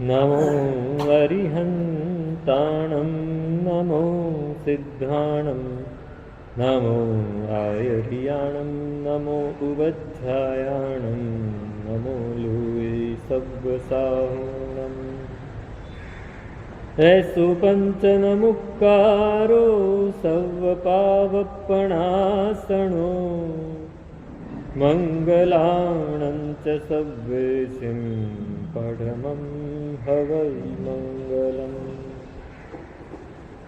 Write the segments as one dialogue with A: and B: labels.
A: નમો અરિહંતાણં નમો સિદ્ધાણં નમો આયર્યાણં નમો ઉવધ્યાયાણં નમો લુએ સવ્વસાહુણં એસુ પંચનમુક્કારો સવ્વપાવપણાસણો મંગલાણં ચ સવ્વેસિં પડમં હવૈ મંગલમ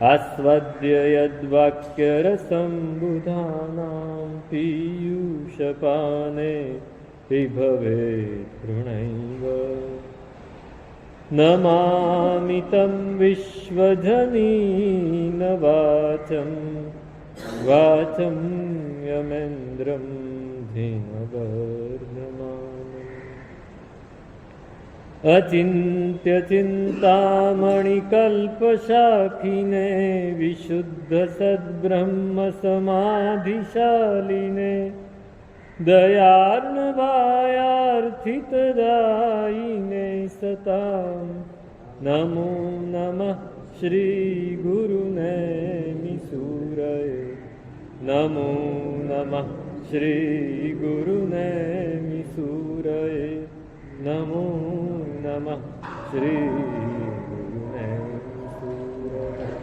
A: આસ્વાદ્ય યદ્વાક્યરસં બુધાનાં પીયુષપાને વિભવેत् તૃણૈવ નમામિ तं વિશ્વજનીન વાચં વાચં યમેન્દ્રં ધીનવર્ધમાનम् અચિંત્ય ચિંતામણિકલ્પશાખિને વિશુદ્ધ સદ્બ્રહ્મ સમાધિશાલિને દયાર્ણવાયાર્થિતદાયિને સતાં નમો નમઃ શ્રી ગુરુનૈમિષૂરયે નમો નમઃ શ્રી ગુરુનૈમિષૂરયે નમો નમઃ શ્રી ગુરુનૈમિષૂરયે.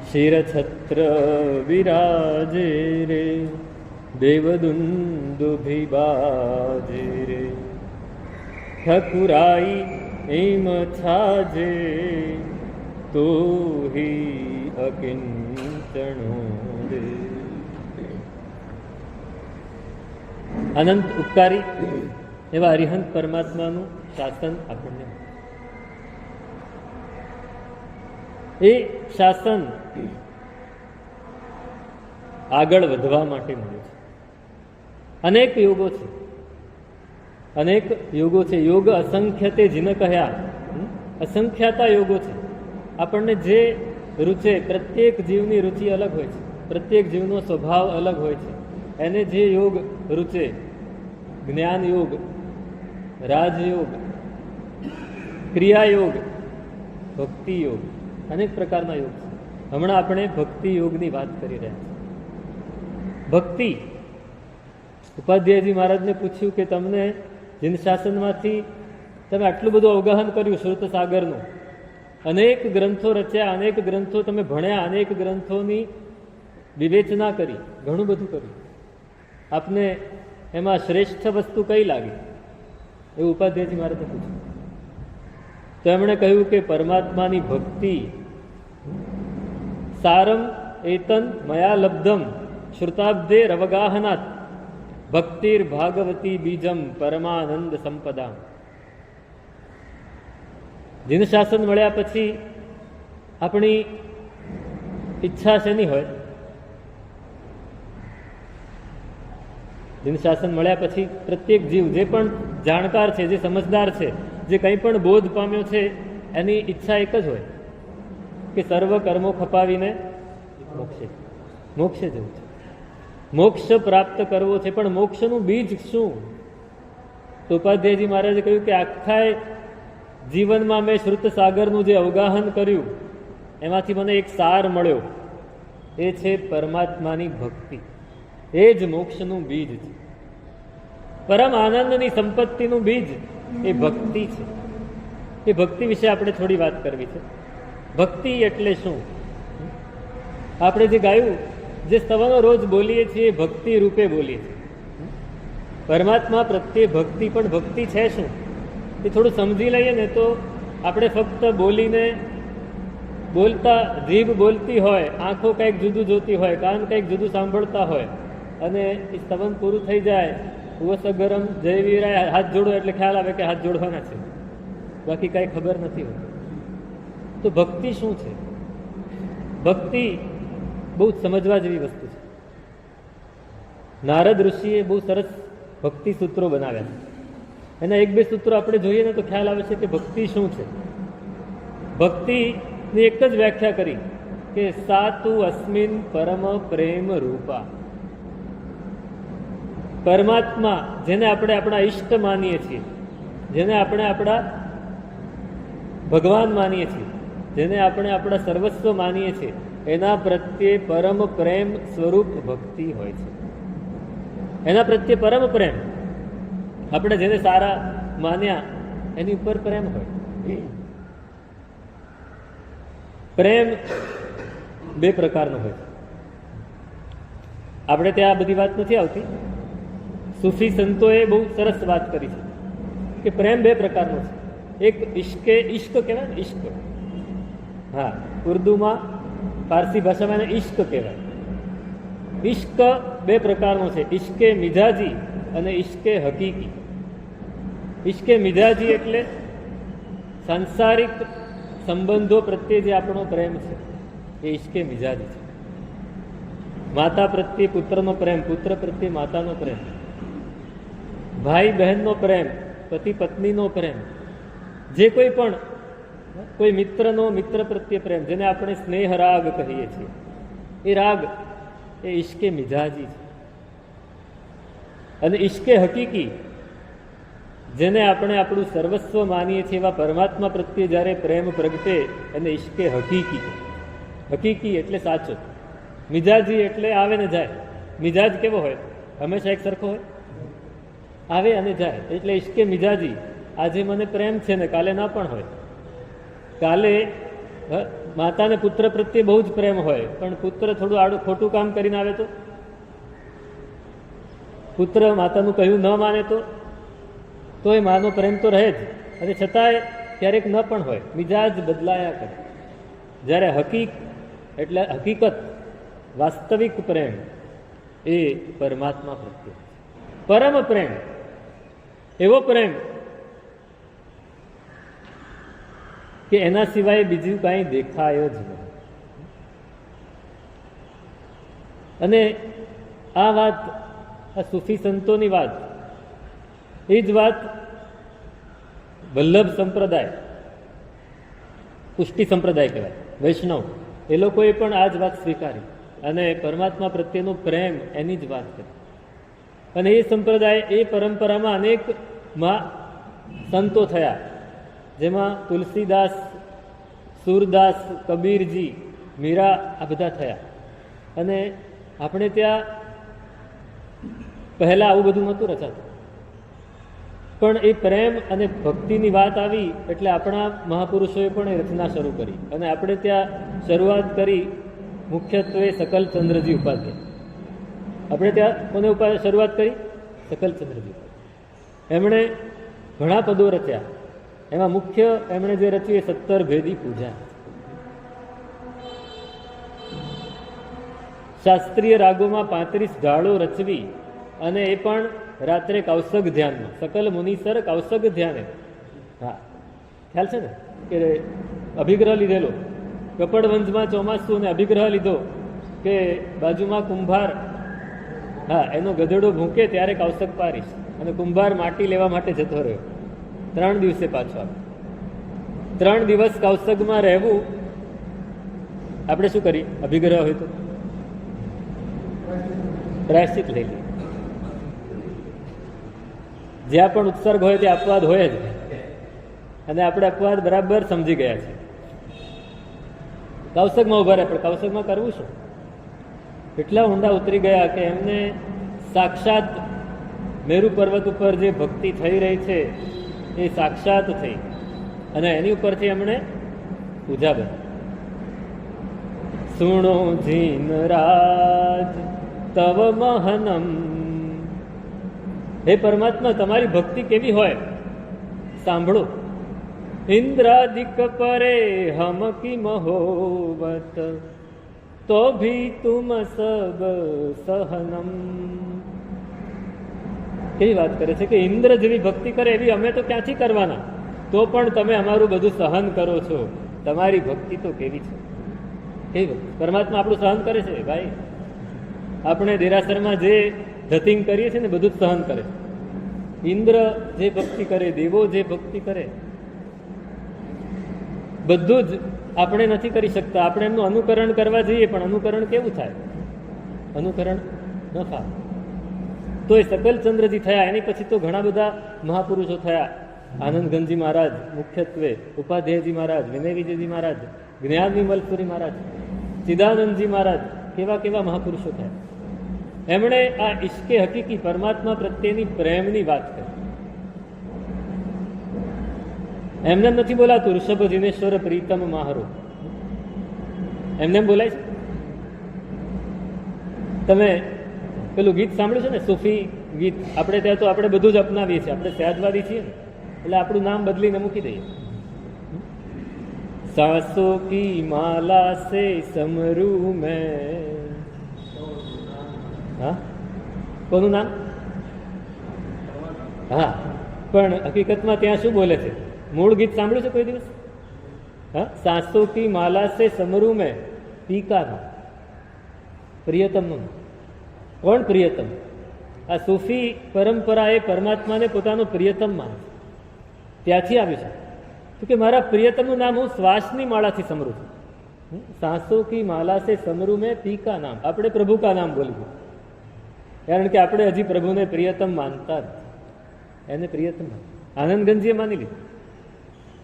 A: શિરછત્ર વિરાજે રે દેવદુંદુભિબાજે રે ઠકુરાઈ એમ છાજે તો હિ અકિંચણો રે. અનંત ઉપકારી એવા અરિહંત પરમાત્માનું શાસન આપણને, એ શાસન આગળ વધવા માટે મળે છે. અનેક યોગો છે, અનેક યોગો છે. યોગ અસંખ્ય તે જીન કહ્યા, અસંખ્યાતા યોગો છે. આપણને જે રૂચે, પ્રત્યેક જીવની રુચિ અલગ હોય છે, પ્રત્યેક જીવનો સ્વભાવ અલગ હોય છે. એને જે યોગ રૂચે, જ્ઞાન યોગ, રાજયોગ, ક્રિયાયોગ, ભક્તિ યોગ, અનેક પ્રકારના યોગ છે. હમણાં આપણે ભક્તિ યોગની વાત કરી રહ્યા છીએ. ભક્તિ, ઉપાધ્યાયજી મહારાજને પૂછ્યું કે તમને જીન શાસનમાંથી તમે આટલું બધું અવગાહન કર્યું, શ્રુત સાગરનું, અનેક ગ્રંથો રચ્યા, અનેક ગ્રંથો તમે ભણ્યા, અનેક ગ્રંથોની વિવેચના કરી, ઘણું બધું કર્યું, આપને એમાં શ્રેષ્ઠ વસ્તુ કઈ લાગી? એવું ઉપાધ્યાયજી મહારાજને પૂછ્યું. તો એમણે કહ્યું કે પરમાત્માની ભક્તિ, સારમ એતન મયા લબ્ધમ શ્રુતાબ્દે રવગાહનાત ભક્તિર ભાગવતી બીજમ પરમાનંદ સંપદા. જીન શાસન મળ્યા પછી આપણી ઈચ્છા શેની હોય? જીન શાસન મળ્યા પછી પ્રત્યેક જીવ, જે પણ જાણકાર છે, જે સમજદાર છે, જે કંઈ પણ બોધ પામ્યો છે, એની ઈચ્છા એક જ હોય કે સર્વ કર્મો ખપાવીને મોક્ષે મોક્ષે જવું છે, મોક્ષ પ્રાપ્ત કરવો છે. પણ મોક્ષનું બીજ શું? તો ઉપાધ્યાયજી મહારાજે કહ્યું કે આખા જીવનમાં મેં શ્રુત સાગરનું જે અવગાહન કર્યું એમાંથી મને એક સાર મળ્યો, એ છે પરમાત્માની ભક્તિ. એ જ મોક્ષનું બીજ છે. પરમ આનંદની સંપત્તિનું બીજ એ ભક્તિ છે. એ ભક્તિ વિશે આપણે થોડી વાત કરવી છે. ભક્તિ એટલે શું? આપણે જે ગાયું, જે સ્તવનો રોજ બોલીએ છીએ, ભક્તિ રૂપે બોલીએ છીએ. પરમાત્મા પ્રત્યે ભક્તિ, પણ ભક્તિ છે શું એ થોડું સમજી લઈએ ને તો આપણે ફક્ત બોલીને, બોલતા જીભ બોલતી હોય, આંખો કંઈક જુદું જોતી હોય, કાન કંઈક જુદું સાંભળતા હોય, અને એ સ્તવન પૂરું થઈ જાય, ઉવસ ગરમ જય વીરાય હાથ જોડો એટલે ખ્યાલ આવે કે હાથ જોડવાના છે, બાકી કાંઈ ખબર નથી હોતી. તો ભક્તિ શું છે? ભક્તિ બહુ સમજવા જેવી વસ્તુ છે. નારદ ઋષિએ બહુ સરસ ભક્તિ સૂત્રો બનાવ્યા છે. એના એક બે સૂત્રો આપણે જોઈએ ને તો ખ્યાલ આવે છે કે ભક્તિ શું છે. ભક્તિની એક જ વ્યાખ્યા કરી કે સાતુ અસ્મિન પરમ પ્રેમ રૂપા. પરમાત્મા જેને આપણે આપણા ઈષ્ટ માનીએ છીએ, જેને આપણે આપણા ભગવાન માનીએ છીએ, જેને આપણે આપણા સર્વસ્વ માનીએ છીએ, એના પ્રત્યે પરમ પ્રેમ સ્વરૂપ ભક્તિ હોય છે. એના પ્રત્યે પરમ પ્રેમ, આપણે જેને સારા માન્યા એની ઉપર પ્રેમ હોય. પ્રેમ બે પ્રકારનો હોય છે. આપણે ત્યાં બધી વાત નથી આવતી. સૂફી સંતોએ બહુ સરસ વાત કરી છે કે પ્રેમ બે પ્રકારનો છે. એક ઇશ્ક કહેવાય ને, ઇશ્ક. હા, ઉર્દુમાં, ફારસી ભાષામાં એને ઇશ્ક કહેવાય. ઇશ્ક બે પ્રકારનો છે, ઇશ્કે મિજાજી અને ઇશ્કે હકીકી. ઇશ્કે મિજાજી એટલે સાંસારિક સંબંધો પ્રત્યે જે આપણો પ્રેમ છે એ ઇશ્કે મિજાજી છે. માતા પ્રત્યે પુત્રનો પ્રેમ, પુત્ર પ્રત્યે માતાનો પ્રેમ, ભાઈ બહેનનો પ્રેમ, પતિ પત્નીનો પ્રેમ, જે કોઈ પણ કોઈ મિત્રનો મિત્ર પ્રત્યે પ્રેમ, જેને આપણે સ્નેહ રાગ કહીએ છીએ, એ રાગ એ ઇશ્કે મિજાજી છે. અને ઇશ્કે હકીકી, જેને આપણે આપણું સર્વસ્વ માનીએ છીએ એવા પરમાત્મા પ્રત્યે જ્યારે પ્રેમ પ્રગટે એને ઇશ્કે હકીકી. હકીકી એટલે સાચો. મિજાજી એટલે આવે ને જાય. મિજાજ કેવો હોય? હંમેશા એક સરખો હોય? આવે અને જાય. એટલે ઇશ્કે મિજાજી, આજે મને પ્રેમ છે ને કાલે ના પણ હોય. કાલે માતાને પુત્ર પ્રત્યે બહુ જ પ્રેમ હોય, પણ પુત્ર થોડું આડું ખોટું કામ કરીને આવે તો, પુત્ર માતાનું કહ્યું ન માને તો એ માનો પ્રેમ તો રહે જ, અને છતાંય ક્યારેક ન પણ હોય. મિજાજ બદલાયા કરે. જ્યારે એટલે હકીકત, વાસ્તવિક પ્રેમ એ પરમાત્મા પ્રત્યે પરમ પ્રેમ. એવો પ્રેમ કે એના સિવાય બીજું કાંઈ દેખાય જ નહીં. અને આ વાત, આ સૂફી સંતોની વાત, એ જ વાત વલ્લભ સંપ્રદાય, પુષ્ટિ સંપ્રદાય કહેવાય, વૈષ્ણવ, એ લોકોએ પણ આ જ વાત સ્વીકારી અને પરમાત્મા પ્રત્યેનો પ્રેમ એની જ વાત કરી. અને એ સંપ્રદાય, એ પરંપરામાં અનેક સંતો થયા, જેમાં તુલસીદાસ, સુરદાસ, કબીરજી, મીરા, આ બધા થયા. અને આપણે ત્યાં પહેલા આવું બધું નહોતું રચાતું, પણ એ પ્રેમ અને ભક્તિની વાત આવી એટલે આપણા મહાપુરુષોએ પણ એ રચના શરૂ કરી. અને આપણે ત્યાં શરૂઆત કરી મુખ્યત્વે સકલચંદ્રજી ઉપાધ્યાય. આપણે ત્યાં કોને શરૂઆત કરી? સકલચંદ્રજી. એમણે ઘણા પદો રચ્યા. એમાં મુખ્ય એમણે જે રચ્યું એ 17 ભેદી પૂજા. શાસ્ત્રીય રાગોમાં 35 ઢાળો રચવી, અને એ પણ રાત્રે કૌશગ ધ્યાનમાં. સકલ મુનિસર કૌશગ ધ્યાને. હા, ખ્યાલ છે ને કે અભિગ્રહ લીધેલો. કપડવંજમાં ચોમાસું ને અભિગ્રહ લીધો કે બાજુમાં કુંભાર, હા, એનો ગધેડો ભૂંકે ત્યારે કૌશક પારીશ, અને કુંભાર માટી લેવા માટે જતો રહ્યો. 3 દિવસે પાછો આવે. 3 દિવસ કૌશગમાં રહેવું. આપણે શું કરીએ? અભિગ્રહ હોય તો પ્રાયશ્ચિત લઈ લઈએ. જ્યાં પણ ઉત્સર્ગ હોય તે અપવાદ હોય જ, અને આપણે અપવાદ બરાબર સમજી ગયા છે. કૌશગમાં ઉભા રહે, પણ કૌશગમાં કરવું શું? એટલા ઊંડા ઉતરી ગયા કે એમને સાક્ષાત મેરુ પર્વત ઉપર જે ભક્તિ થઈ રહી છે એ સાક્ષાત થઈ, અને એની ઉપરથી એમણે પૂજા બની. સુણો જીન રાજ તવ મહનમ. હે પરમાત્મા, તમારી ભક્તિ કેવી હોય સાંભળો. ઇન્દ્રાદિક પરે હમ કિમ હોવત તો ભી તુમ સબ સહનમ. કેવી વાત કરે છે કે ઇન્દ્ર જેવી ભક્તિ કરે એવી અમે તો ક્યાંથી કરવાના, તો પણ તમે અમારું બધું સહન કરો છો. તમારી ભક્તિ તો કેવી છે. કેવી ભક્તિ! પરમાત્મા આપણું સહન કરે છે ભાઈ. આપણે દેરાસરમાં જે ધતિંગ કરીએ છીએ ને બધું જ સહન કરે. ઇન્દ્ર જે ભક્તિ કરે, દેવો જે ભક્તિ કરે, બધું જ આપણે નથી કરી શકતા. આપણે એમનું અનુકરણ કરવા જઈએ, પણ અનુકરણ કેવું થાય? અનુકરણ ન થાય. તો એ સકલચંદ્રજી થયા, એની પછી તો ઘણા બધા મહાપુરુષો થયા. આનંદગંજી મહારાજ મુખ્યત્વે, ઉપાધ્યાયજી મહારાજ, વિનય વિજયજી મહારાજ, જ્ઞાન વિમલપુરી મહારાજ, ચિદાનંદજી મહારાજ, કેવા કેવા મહાપુરુષો થયા. એમણે આ ઈશ્કે હકીકી પરમાત્મા પ્રત્યેની પ્રેમની વાત કરી. એમને નથી બોલાતું ઋષભ દિનેશ્વર પ્રીતમ માહરો, એમને બોલાય છે. તમે પેલું ગીત સાંભળ્યું છે ને, સૂફી ગીત? આપણે ત્યાં તો આપણે બધું જ અપનાવીએ છીએ, આપણે સહજવાદી છીએ ને, એટલે આપણું નામ બદલીને મૂકી દઈએ. સાસો કી માલા સે સમરૂ મેં. હા, કોનું નામ? હા, પણ હકીકતમાં ત્યાં શું બોલે છે? મૂળ ગીત સાંભળ્યું છે કોઈ દિવસ? હા, સાસો કી માલા સે સમરૂ મેં પીકા. પ્રિયતમનું. કોણ પ્રિયતમ? આ સૂફી પરંપરા એ પરમાત્માને પોતાનો પ્રિયતમ માને છે. ત્યાંથી આવ્યું છે કે મારા પ્રિયતમનું નામ હું શ્વાસની માળાથી સમરું છું. સાસો કી માલા સે સમરૂ મેં પીકા નામ. આપણે પ્રભુ કા નામ બોલીએ, કારણ કે આપણે હજી પ્રભુને પ્રિયતમ માનતા જ. એને પ્રિયતમ આનંદગંજીએ માની લીધું,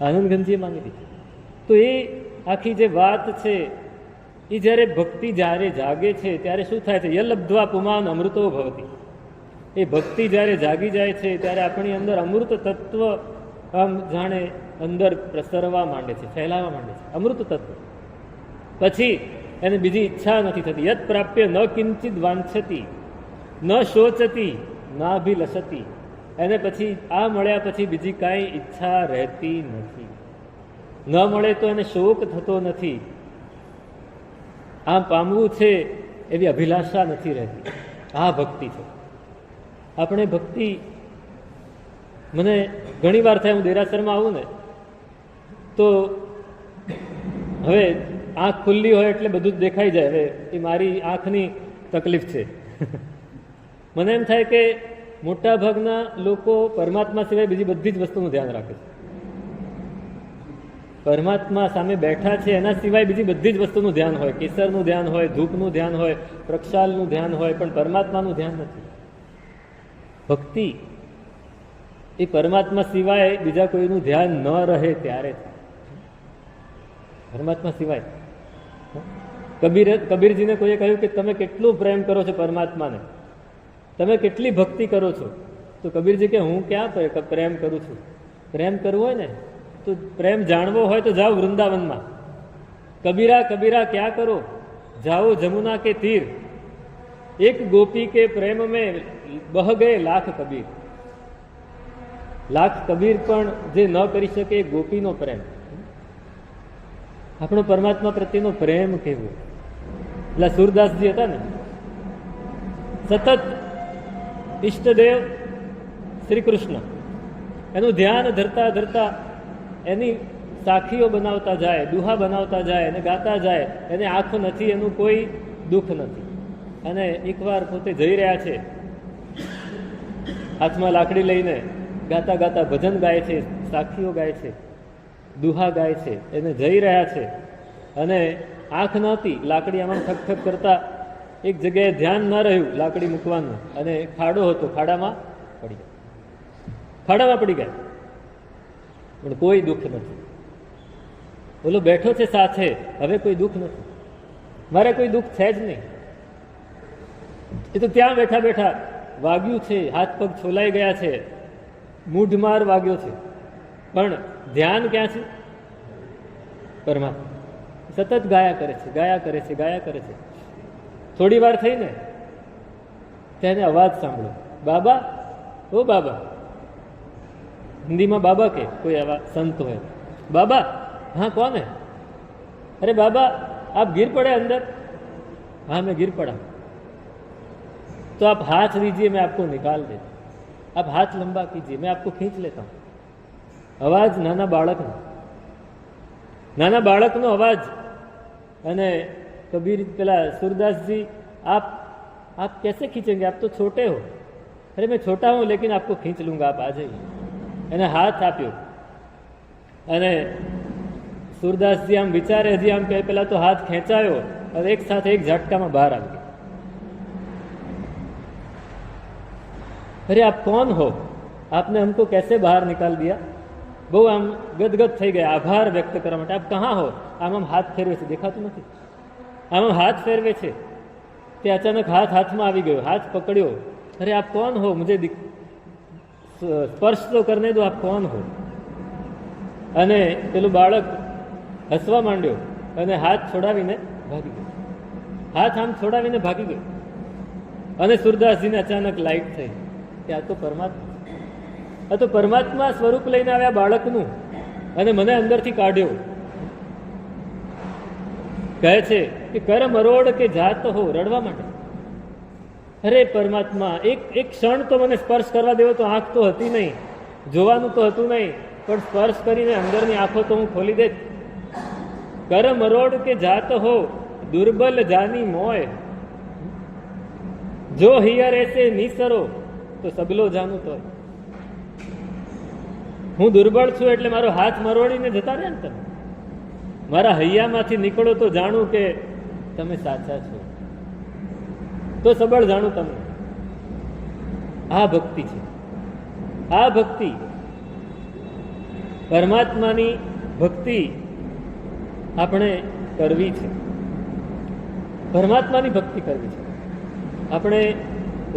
A: આનંદગંજીએ માની લીધું. તો એ આખી જે વાત છે એ જ્યારે ભક્તિ જ્યારે જાગે છે ત્યારે શું થાય છે? યલબ્ધ્વા પુમાન અમૃતો ભવતી. એ ભક્તિ જ્યારે જાગી જાય છે ત્યારે આપણી અંદર અમૃત તત્વ આમ જાણે અંદર પ્રસરવા માંડે છે, ફેલાવા માંડે છે અમૃત તત્વ. પછી એને બીજી ઈચ્છા નથી થતી. યત પ્રાપ્ય ન કિંચિત વાંછતી ન શોચતી નાભિલષતી. એને પછી આ મળ્યા પછી બીજી કાંઈ ઈચ્છા રહેતી નથી. ન મળે તો એને શોક થતો નથી. આ પામવું છે એવી અભિલાષા નથી રહેતી. આ ભક્તિ છે. આપણે ભક્તિ, મને ઘણી વાર થાય, હું દેરાસરમાં આવું ને તો હવે આંખ ખુલ્લી હોય એટલે બધું જ દેખાઈ જાય. હવે એ મારી આંખની તકલીફ છે. મને એમ થાય કે મોટા ભાગના લોકો પરમાત્મા સિવાય બીજી બધી જ વસ્તુનું ધ્યાન રાખે છે. પરમાત્મા સામે બેઠા છે એના સિવાય બીજી બધી જ વસ્તુનું ધ્યાન હોય. કેસરનું ધ્યાન હોય, ધૂપનું ધ્યાન હોય, પ્રક્ષાલનું ધ્યાન હોય, પણ પરમાત્માનું ધ્યાન નથી. ભક્તિ એ પરમાત્મા સિવાય બીજા કોઈનું ધ્યાન ન રહે ત્યારે. પરમાત્મા સિવાય. કબીરજીને કોઈએ કહ્યું કે તમે કેટલું પ્રેમ કરો છો પરમાત્માને, તમે કેટલી ભક્તિ કરો છો? તો કબીરજી કે હું ક્યાં પ્રેમ કરું છું? પ્રેમ કરવો હોય ને તો પ્રેમ જાણવો હોય તો જાઓ વૃંદાવનમાં. કબીરા કબીરા ક્યાં કરો, જાઓ જમુના કે તીર, એક ગોપી કે પ્રેમ મેં બહ ગયે લાખ કબીર. લાખ કબીર પણ જે ન કરી શકે એ ગોપીનો પ્રેમ. આપણો પરમાત્મા પ્રત્યેનો પ્રેમ કેવો! એટલે સુરદાસજી હતા ને, સતત ઈષ્ટદેવ શ્રી કૃષ્ણ એનું ધ્યાન ધરતા ધરતા એની સાખીઓ બનાવતા જાય, દુહા બનાવતા જાય, એને ગાતા જાય. એને આંખ નથી, એનું કોઈ દુઃખ નથી. અને એકવાર પોતે જઈ રહ્યા છે, હાથમાં લાકડી લઈને ગાતા ગાતા ભજન ગાય છે, સાખીઓ ગાય છે, દુહા ગાય છે, એને જઈ રહ્યા છે. અને આંખ નહોતી, લાકડી આમાં ઠક ઠક કરતા એક જગ્યાએ ધ્યાન ન રહ્યું લાકડી મૂકવાનું, અને ખાડો હતો, ખાડામાં પડી ગયા. ખાડામાં પડી ગયા, પણ કોઈ દુઃખ નથી. બોલો બેઠો છે સાથે, હવે કોઈ દુઃખ નથી. મારે કોઈ દુઃખ છે જ નહીં. એ તો ત્યાં બેઠા બેઠા વાગ્યું છે, હાથ પગ છોલાઈ ગયા છે, મૂઢમાર વાગ્યો છે, પણ ધ્યાન ક્યાં છે? પરમાત્મા. સતત ગાયા કરે છે, ગાયા કરે છે, ગાયા કરે છે. થોડી વાર થઈને તેને અવાજ સાંભળ્યો, બાબા, ઓ બાબા. હિન્દીમાં બાબા કે કોઈ આવા સંત હોય, બાબા. हाँ कौन है? अरे बाबा आप गिर पड़े अंदर? हाँ मैं गिर पड़ा. तो आप हाथ दीजिए, मैं आपको निकाल देता. आप हाथ लंबा कीजिए, मैं आपको खींच लेता हूँ. अवाज नाना बाळकनो अवाज. અને કબીર પેલા सूरदासजी आप कैसे खींचेंगे, आप तो छोटे हो. अरे मैं छोटा हूँ लेकिन आपको खींच लूंगा, आप आ जाइए. એને હાથ આપ્યો અને સુરદાસજી આમ વિચારે, હજી આમ કે પેલા તો હાથ ખેંચાયો અને એક સાથે એક ઝટકામાં બહાર આવી ગયો. अरे आप कौन हो, आपने हमको कैसे बाहर निकाल दिया? બહુ આમ ગદગદ થઈ ગયા આભાર વ્યક્ત કરવા માટે. આપ કહાં હો? આમ હાથ ફેરવે છે, દેખાતું નથી. આમ હાથ ફેરવે છે તે અચાનક હાથમાં આવી ગયો, હાથ પકડ્યો. અરે આપ કોણ હો, મુझे સ્પર્શ તો કરને દો, આપ કોણ હો? અને પેલું બાળક હસવા માંડ્યો અને હાથ છોડાવીને ભાગી ગયો. હાથ આમ છોડાવીને ભાગી ગયો. અને સુરદાસજીને અચાનક લાઈટ થઈ કે આ તો પરમાત્મા સ્વરૂપ લઈને આવ્યા બાળકનું અને મને અંદરથી કાઢ્યો. કહે છે કે કર મરોડ કે જાત હો, રડવા માટે. અરે પરમાત્મા, એક ક્ષણ તો મને સ્પર્શ કરવા દેવો તો આંખ તો હતી નહીં, જોવાનું તો હતું નહીં, પણ સ્પર્શ કરીને અંદરની આંખો તો હું ખોલી દે. કર મરોડ કે જાત હો, દુર્બલ જાની મોય, જો હિયર એસે નિસરો તો સબલો જાનું તો. હું દુર્બળ છું એટલે મારો હાથ મરોડીને જતા રહ્યા ને તમે, મારા હૈયામાંથી નીકળો તો જાણું કે તમે સાચા છો, તો સબળ જાણું તમે. આ ભક્તિ છે. આ ભક્તિ, પરમાત્માની ભક્તિ આપણે કરવી છે. પરમાત્માની ભક્તિ કરવી છે. આપણે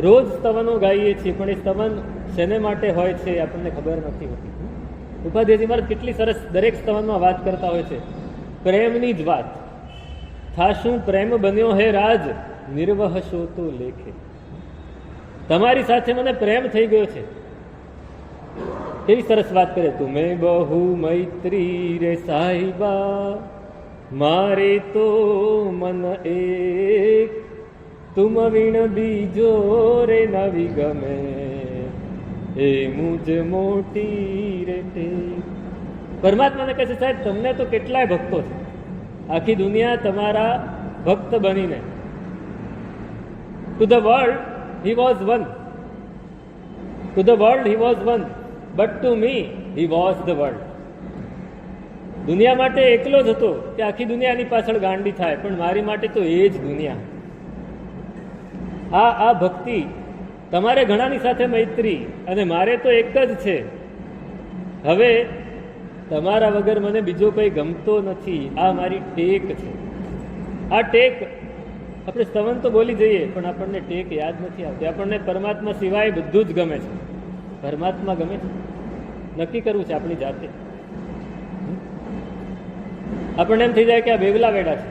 A: રોજ સ્તવનો ગાઈએ છીએ, પણ એ સ્તવન શેને માટે હોય છે આપણને ખબર નથી હોતી. ઉપાધ્યાયજી મહારાજ કેટલી સરસ દરેક સ્તવનમાં વાત કરતા હોય છે, પ્રેમની જ વાત. થાશું પ્રેમ બન્યો હે રાજ, નિર્વહશો તો લેખે. તમારી સાથે મને પ્રેમ થઈ ગયો છે. કેવી સરસ વાત કરે, તુમે બહુ મૈત્રી રે સાહિબા, મારે તો મન એક, તુમ વિણ બીજો રે નવી ગમે, એ મુજ મોટી રે ટેક. પરમાત્માને કહે છે સાહેબ તમને તો કેટલાય ભક્તો છે, આખી દુનિયા તમારા ભક્ત બનીને. To the world he was one, to the world he was one, but to me he was the world. દુનિયા માટે એકલો જ હતો કે આખી દુનિયાની પાછળ ગાંડી થાય, પણ મારી માટે તો એ જ દુનિયા. આ ભક્તિ. તમારે ઘણાની સાથે મૈત્રી અને મારે તો એક જ છે. હવે તમારા વગર મને બીજો કોઈ ગમતો નથી, આ મારી ટેક છે. આ ટેક, આપણે સ્તવન તો બોલી જઈએ પણ આપણને ટેક યાદ નથી આવતી. આપણને પરમાત્મા સિવાય બધું જ ગમે છે. પરમાત્મા ગમે છે નક્કી કરવું છે આપણી જાતે. આપણને એમ થઈ જાય કે આ વેવલા વેડા છે,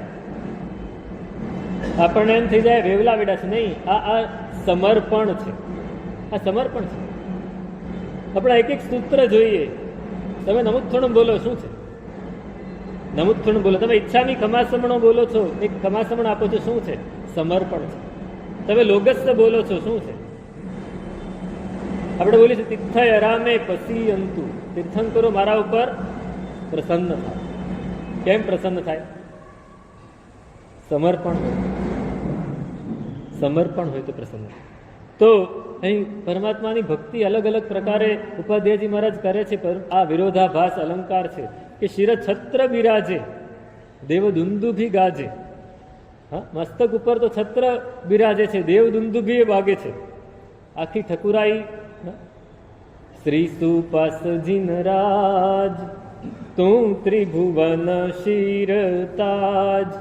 A: આપણને એમ થઈ જાય વેવલા વેડા છે. નહીં, આ સમર્પણ છે. આ સમર્પણ છે. આપણા એક એક સૂત્ર જોઈએ. તમે નમુત્થણમ બોલો, શું છે નમુત્થણમ બોલો? તમે ઈચ્છામી ખમાસમણો બોલો છો, એક ખમાસમણ આપો છો, શું છે? સમર્પણ છે. તમે લોગસ્ય બોલો છો, શું છે? આપણે બોલીએ છીએ તિથય અરામે પસીયંતુ, તીર્થંકરો મારા ઉપર પ્રસન્ન થાય. કેમ પ્રસન્ન થાય? સમર્પણ હોય. સમર્પણ હોય તો પ્રસન્ન. તો અહીં પરમાત્માની ભક્તિ અલગ અલગ પ્રકારે ઉપાધ્યાયજી મહારાજ કરે છે. આ વિરોધાભાસ અલંકાર છે કે શિર છત્ર બિરાજે, દેવ દુંદુભી ગાજે. હા, મસ્તક ઉપર તો છત્ર બિરાજે છે, દેવ દુંદુભી વાગે છે. આખી ઠકુરાઈ શ્રી સુપાસ જીનરાજ, તું ત્રિભુવન શિર તાજ,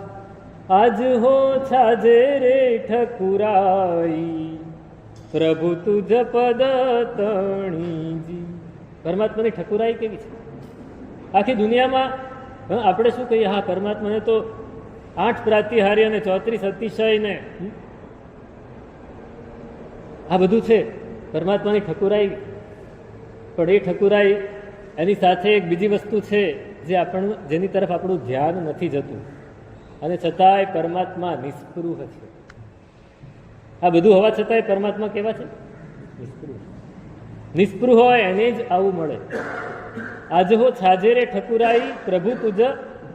A: આજ હો છાજે રે ઠકુરાઈ, પ્રભુ તુજ પદ તણીજી. પરમાત્માની ઠકુરાઈ કેવી છે આખી દુનિયામાં. આપણે શું કહીએ, હા પરમાત્માને તો 8 પ્રાતિહાર્ય ને 34 અતિશય ને આ બધું છે પરમાત્માની ઠકુરાઈ. પણ એ ઠકુરાઈ એની સાથે એક બીજી વસ્તુ છે જેની તરફ આપણું ધ્યાન નથી જતું, અને છતાંય પરમાત્મા નિસ્પૃહ છે. આ બધું હોવા છતાંય પરમાત્મા કેવા છે? નિસ્પૃહ. નિસ્પૃહ હોય એને જ આવું મળે. આજ હો છાજે રે ઠકુરાઈ, પ્રભુ તુજ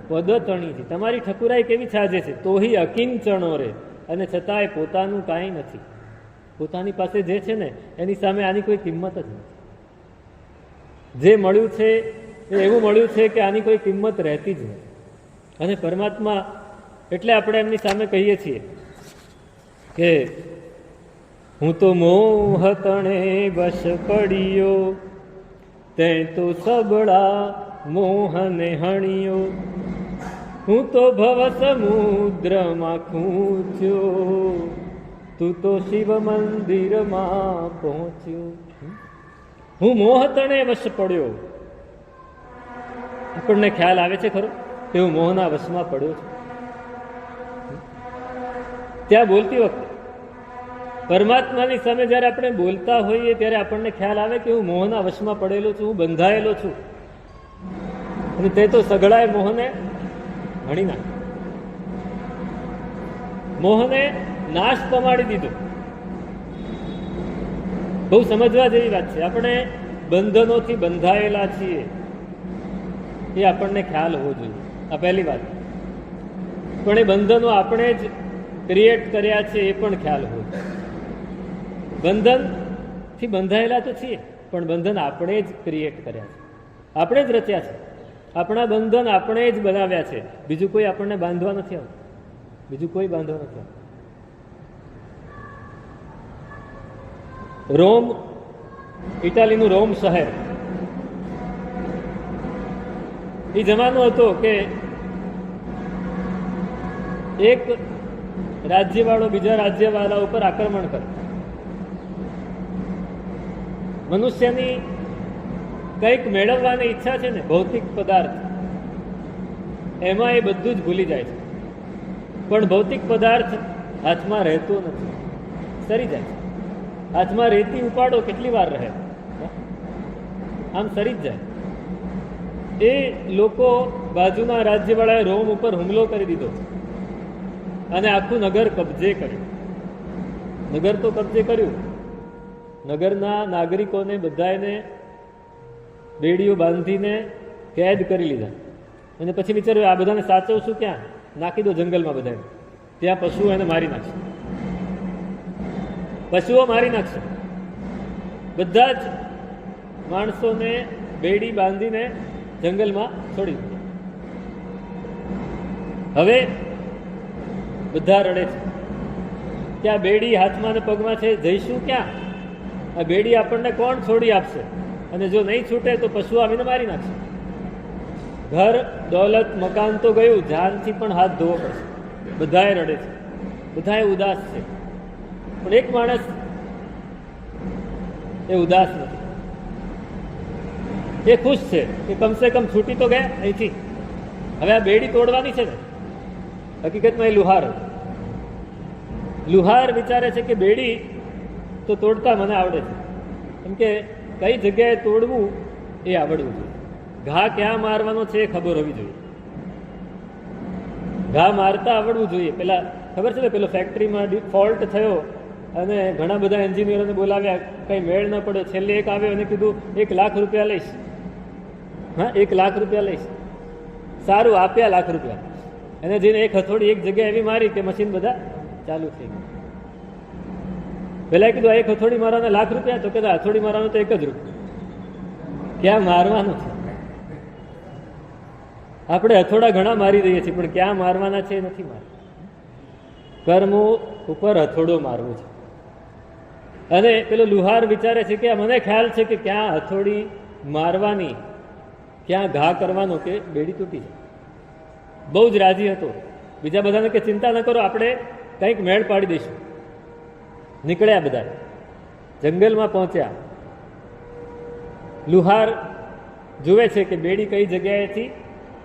A: પદ તણીજી. તમારી ઠકુરાઈ કેવી છાજે છે? તોહી અકિંચણો રે, અને છતાંય પોતાનું કાંઈ નથી. પોતાની પાસે જે છે ને એની સામે આની કોઈ કિંમત જ નથી. જે મળ્યું છે એ એવું મળ્યું છે કે આની કોઈ કિંમત રહેતી જ નથી. અને પરમાત્મા એટલે આપણે એમની સામે કહીએ છીએ કે હું તો મોહ તણે વશ પડ્યો, તે તો સબળા મોહને હણ્યો, હું તો ભવ સમુદ્રમાં ખૂંચ્યો, તું તો શિવ મંદિરમાં પહોંચ્યો. હું મોહ તણે વશ પડ્યો. આપણને ખ્યાલ આવે છે ખરો કે હું મોહના વશમાં પડ્યો છું? ત્યાં બોલતી વખતે પરમાત્માની સામે જ્યારે આપણે બોલતા હોઈએ ત્યારે આપણને ખ્યાલ આવે કે હું મોહના વશમાં પડેલો છું, હું બંધાયેલો છું, અને તે તો સઘળાએ મોહને હણી નાખ, મોહને નાશ પમાડી દીધો. બહુ સમજવા જેવી વાત છે. આપણે બંધનોથી બંધાયેલા છીએ એ આપણને ખ્યાલ હોવો જોઈએ. આ પહેલી વાત. પણ એ બંધનો આપણે જ ક્રિએટ કર્યા છે એ પણ ખ્યાલ હોવો જોઈએ. બંધનથી બંધાયેલા તો છીએ, પણ બંધન આપણે જ ક્રિએટ કર્યા છે, આપણે જ રચ્યા છે. આપણા બંધન આપણે જ બનાવ્યા છે. બીજું કોઈ આપણને બાંધવા નથી આવતું, બીજું કોઈ બાંધવા નથી આવતું. રોમ, ઇટાલીનું રોમ શહેર, એ જમાનો હતો કે એક રાજ્યવાળો બીજા રાજ્યવાળા ઉપર આક્રમણ કરે. મનુષ્યની કંઈક મેળવવાની ઈચ્છા છે ને, ભૌતિક પદાર્થ, એમાં એ બધું જ ભૂલી જાય છે. પણ ભૌતિક પદાર્થ હાથમાં રહેતો નથી, સરી જાય છે. હાથમાં રેતી ઉપાડો કેટલી વાર રહે, આમ સરી જ જાય. એ લોકો બાજુના રાજ્યવાળાએ રોમ ઉપર હુમલો કરી દીધો અને આખું નગર કબજે કર્યું. નગર તો કબજે કર્યું, નગરના નાગરિકોને બધાને બેડીઓ બાંધીને કેદ કરી લીધા. અને પછી વિચાર્યું આ બધાને સાચવશું ક્યાં? નાખી દો જંગલમાં બધાને, ત્યાં પશુઓ એને મારી નાખશે, પશુઓ મારી નાખશે. બધા જ માણસોને બેડી બાંધીને જંગલમાં છોડી દીધા. હવે બધા રડે છે કે આ બેડી હાથમાં ને પગમાં છે, જઈશું ક્યાં? આ બેડી આપણને કોણ છોડી આપશે? અને જો નહીં છૂટે તો પશુઓ આવીને મારી નાખશે. ઘર, દોલત, મકાન તો ગયું, જાનથી પણ હાથ ધોવો પડશે. બધાએ રડે છે, બધાએ ઉદાસ છે. પણ એક માણસ એ ઉદાસ નથી, એ ખુશ છે કે કમસે કમ છૂટી તો ગયા અહીંથી. હવે આ બેડી તોડવાની છે ને, હકીકતમાં એ લુહાર હતો. લુહાર વિચારે છે કે બેડી તો તોડતા મને આવડે છે, કેમ કે કઈ જગ્યાએ તોડવું એ આવડવું જોઈએ. ઘા ક્યાં મારવાનો છે એ ખબર હોવી જોઈએ. ઘા મારતા આવડવું જોઈએ. પેલા ખબર છે ને, પેલો ફેક્ટરીમાં ફોલ્ટ થયો અને ઘણા બધા એન્જિનિયરોને બોલાવ્યા, કંઈ મેળ ન પડ્યો. છેલ્લે એક આવ્યો અને કીધું 1 લાખ રૂપિયા લઈશ. હા, 1 લાખ રૂપિયા લઈશ. સારું, આપ્યા લાખ રૂપિયા. એને જઈને એક હથોડી એક જગ્યાએ એવી મારી કે મશીન બધા ચાલુ થઈ ગયું. પેલા કીધું આ એક હથોડી મારવાના લાખ રૂપિયા, તો કીધું હથોડી મારવાનું તો 1 જ રૂપિયા. ક્યાં મારવાનું છે? આપણે હથોડા ઘણા મારી દઈએ છીએ, પણ ક્યાં મારવાના છે એ નથી મારવા. કર્મો ઉપર હથોડો મારવો છે. અને પેલો લુહાર વિચારે છે કે મને ખ્યાલ છે કે ક્યાં હથોડી મારવાની, ક્યાં ઘા કરવાનો કે બેડી તૂટી જાય. બહુ જ રાજી હતો. બીજા બધાને કે ચિંતા ન કરો, આપણે કંઈક મેળ પાડી દઈશું. નીકળ્યા બધા, જંગલમાં પહોંચ્યા. લુહાર જુએ છે કે બેડી કઈ જગ્યાએથી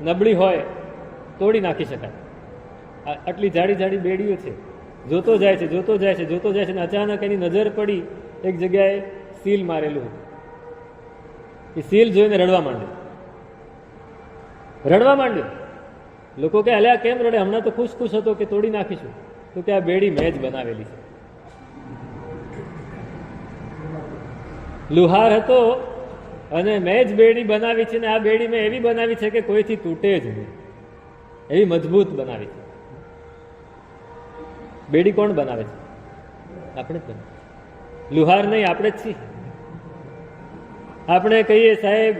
A: નબળી હોય તોડી નાખી શકાય. આટલી જાડી જાડી બેડીઓ છે. જોતો જાય છે, જોતો જાય છે, જોતો જાય છે, અને અચાનક એની નજર પડી એક જગ્યાએ સીલ મારેલું હતું. એ સીલ જોઈને રડવા માંડ્યો, રડવા માંડ્યો. લોકો કે અલ્યા કેમ રડે? હમણાં તો ખુશ ખુશ હતો કે તોડી નાખીશું. તો કે આ બેડી મેં જ બનાવેલી છે. લુહાર હતો અને મેં જ બેડી બનાવી છે, ને આ બેડી મેં એવી બનાવી છે કે કોઈથી તૂટે જ નહીં, એવી મજબૂત બનાવી છે. બેડી કોણ બનાવે છે? આપણે જ બનાવે. લુહાર નહીં, આપણે જ છીએ. આપણે કહીએ સાહેબ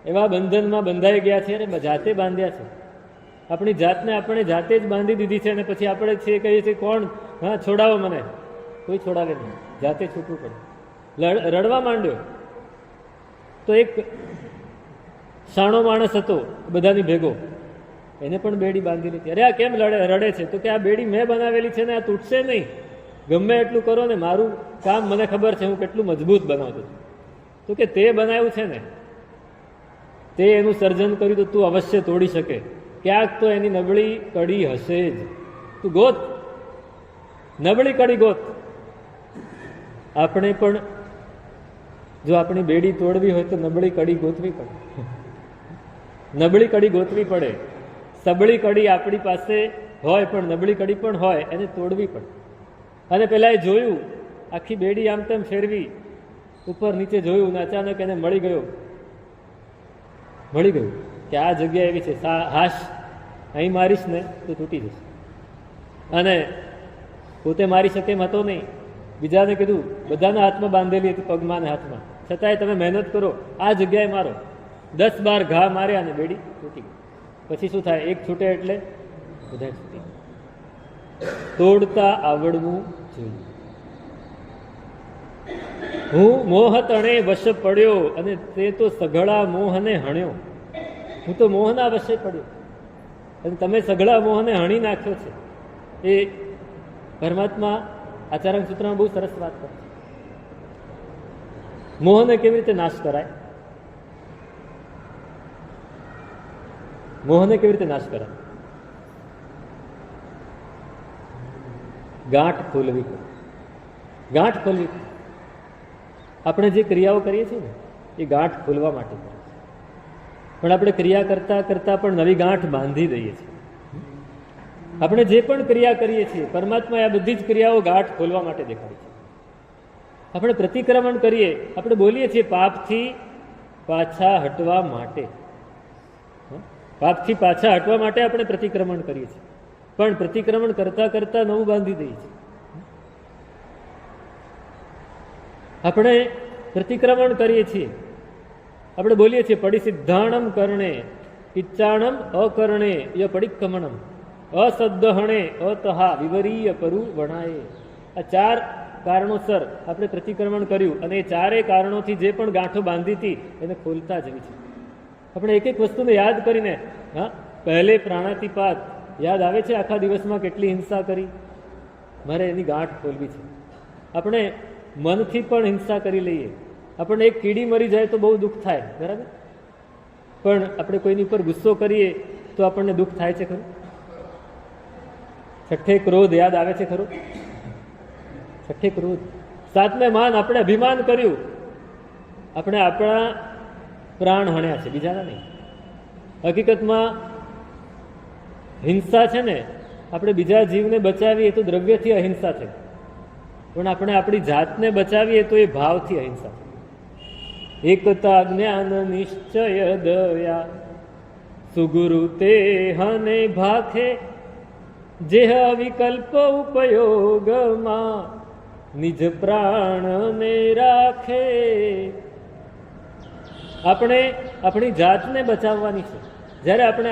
A: એવા બંધનમાં બંધાઈ ગયા છે, અને જાતે બાંધ્યા છે. આપણી જાતને આપણે જાતે જ બાંધી દીધી છે અને પછી આપણે છે કહીએ છીએ કોણ હા છોડાવો મને, કોઈ છોડાવે નહીં, જાતે છૂટવું પડે. રડવા માંડ્યો તો એક શાણો માણસ હતો બધાની ભેગો, એને પણ બેડી બાંધી લીધી. અરે આ કેમ રડે છે? તો કે આ બેડી મેં બનાવેલી છે ને આ તૂટશે નહીં, ગમે એટલું કરો ને, મારું કામ મને ખબર છે, હું કેટલું મજબૂત બનાવતો છું. તો કે તે બનાવ્યું છે ને, તે એનું સર્જન કર્યું તો તું અવશ્ય તોડી શકે, ક્યાંક તો એની નબળી કડી હશે જ, તું ગોત, નબળી કડી ગોત. આપણે પણ જો આપણી બેડી તોડવી હોય તો નબળી કડી ગોતવી પડે, નબળી કડી ગોતવી પડે. સબળી કડી આપણી પાસે હોય પણ નબળી કડી પણ હોય, એને તોડવી પડે. અને પેલા એ જોયું, આખી બેડી આમ તેમ ફેરવી, ઉપર નીચે જોયું ને અચાનક એને મળી ગયું કે આ જગ્યા એવી છે, હાશ અહીં મારીશ ને તો તૂટી જશે. અને પોતે મારી શકે એમ હતો નહીં, બીજાને કીધું, બધાના હાથમાં બાંધેલી હતી, પગમાં ને હાથમાં, છતાંય તમે મહેનત કરો, આ જગ્યાએ મારો. 10-12 ઘા માર્યા અને બેડી તૂટી ગઈ. પછી શું થાય? એક છૂટે એટલે બધા છૂટી. તોડતા આવડવું જોઈએ. હું મોહ તણે વશ પડ્યો અને તે તો સઘળા મોહને હણ્યો. હું તો મોહના વશે પડ્યો અને તમે સઘળા મોહને હણી નાખ્યો છે. એ પરમાત્મા આચાર્ય સૂત્રમાં બહુ સરસ વાત કરે છે. મોહને કેવી રીતે નાશ કરાય? મોહને કેવી રીતે નાશ કરાય? ગાંઠ ખોલવી પડે. ગાંઠ ખોલવી. આપણે જે ક્રિયાઓ કરીએ છીએ ને એ ગાંઠ ખોલવા માટે કરીએ છીએ, પણ આપણે ક્રિયા કરતા કરતા પણ નવી ગાંઠ બાંધી દઈએ છીએ. આપણે જે પણ ક્રિયા કરીએ છીએ, પરમાત્માએ આ બધી જ ક્રિયાઓ ગાંઠ ખોલવા માટે દેખાડી છે. આપણે પ્રતિક્રમણ કરીએ, આપણે બોલીએ છીએ પાપથી પાછા હટવા માટે, પાપથી પાછા હટવા માટે આપણે પ્રતિક્રમણ કરીએ છીએ, પણ પ્રતિક્રમણ કરતા કરતા નવું બાંધી દઈએ છીએ. આપણે પ્રતિક્રમણ કરીએ છીએ, આપણે બોલીએ છીએ પડિસિદ્ધાણમ કરણે ઇચ્છાણમ અકરણે ય પડિક્કમણમ અસદ્દહણે અતહા વિવરીય પરુ વણાય. આ 4 કારણોસર આપણે પ્રતિક્રમણ કર્યું અને એ 4 કારણોથી જે પણ ગાંઠો બાંધી હતી એને ખોલતા જવી છે. આપણે એક એક વસ્તુને યાદ કરીને, હા પહેલે પ્રાણાતિપાત યાદ આવે છે, આખા દિવસમાં કેટલી હિંસા કરી, મારે એની ગાંઠ ખોલવી છે. આપણે મનથી પણ હિંસા કરી લઈએ, આપણને એક કીડી મરી જાય તો બહુ દુઃખ થાય, બરાબર, પણ આપણે કોઈની ઉપર ગુસ્સો કરીએ તો આપણને દુઃખ થાય છે ખરું? છઠ્ઠે ક્રોધ યાદ આવે છે ખરું? છઠ્ઠે ક્રોધ. 7મે માન, આપણે અભિમાન કર્યું, આપણે આપણા પ્રાણ હણ્યા છે, બીજાના નહીં. હકીકતમાં હિંસા છે ને, આપણે બીજા જીવને બચાવીએ તો દ્રવ્યથી અહિંસા છે, પણ આપણે આપણી જાતને બચાવીએ તો એ ભાવથી અહિંસા છે. એકતા જ્ઞાન નિશ્ચય દયા સુગુરુ તે હને ભાખે જેહ વિકલ્પ ઉપયોગમાં નિજ પ્રાણને રાખે. આપણે આપણી જાતને બચાવવાની છે. જ્યારે આપણે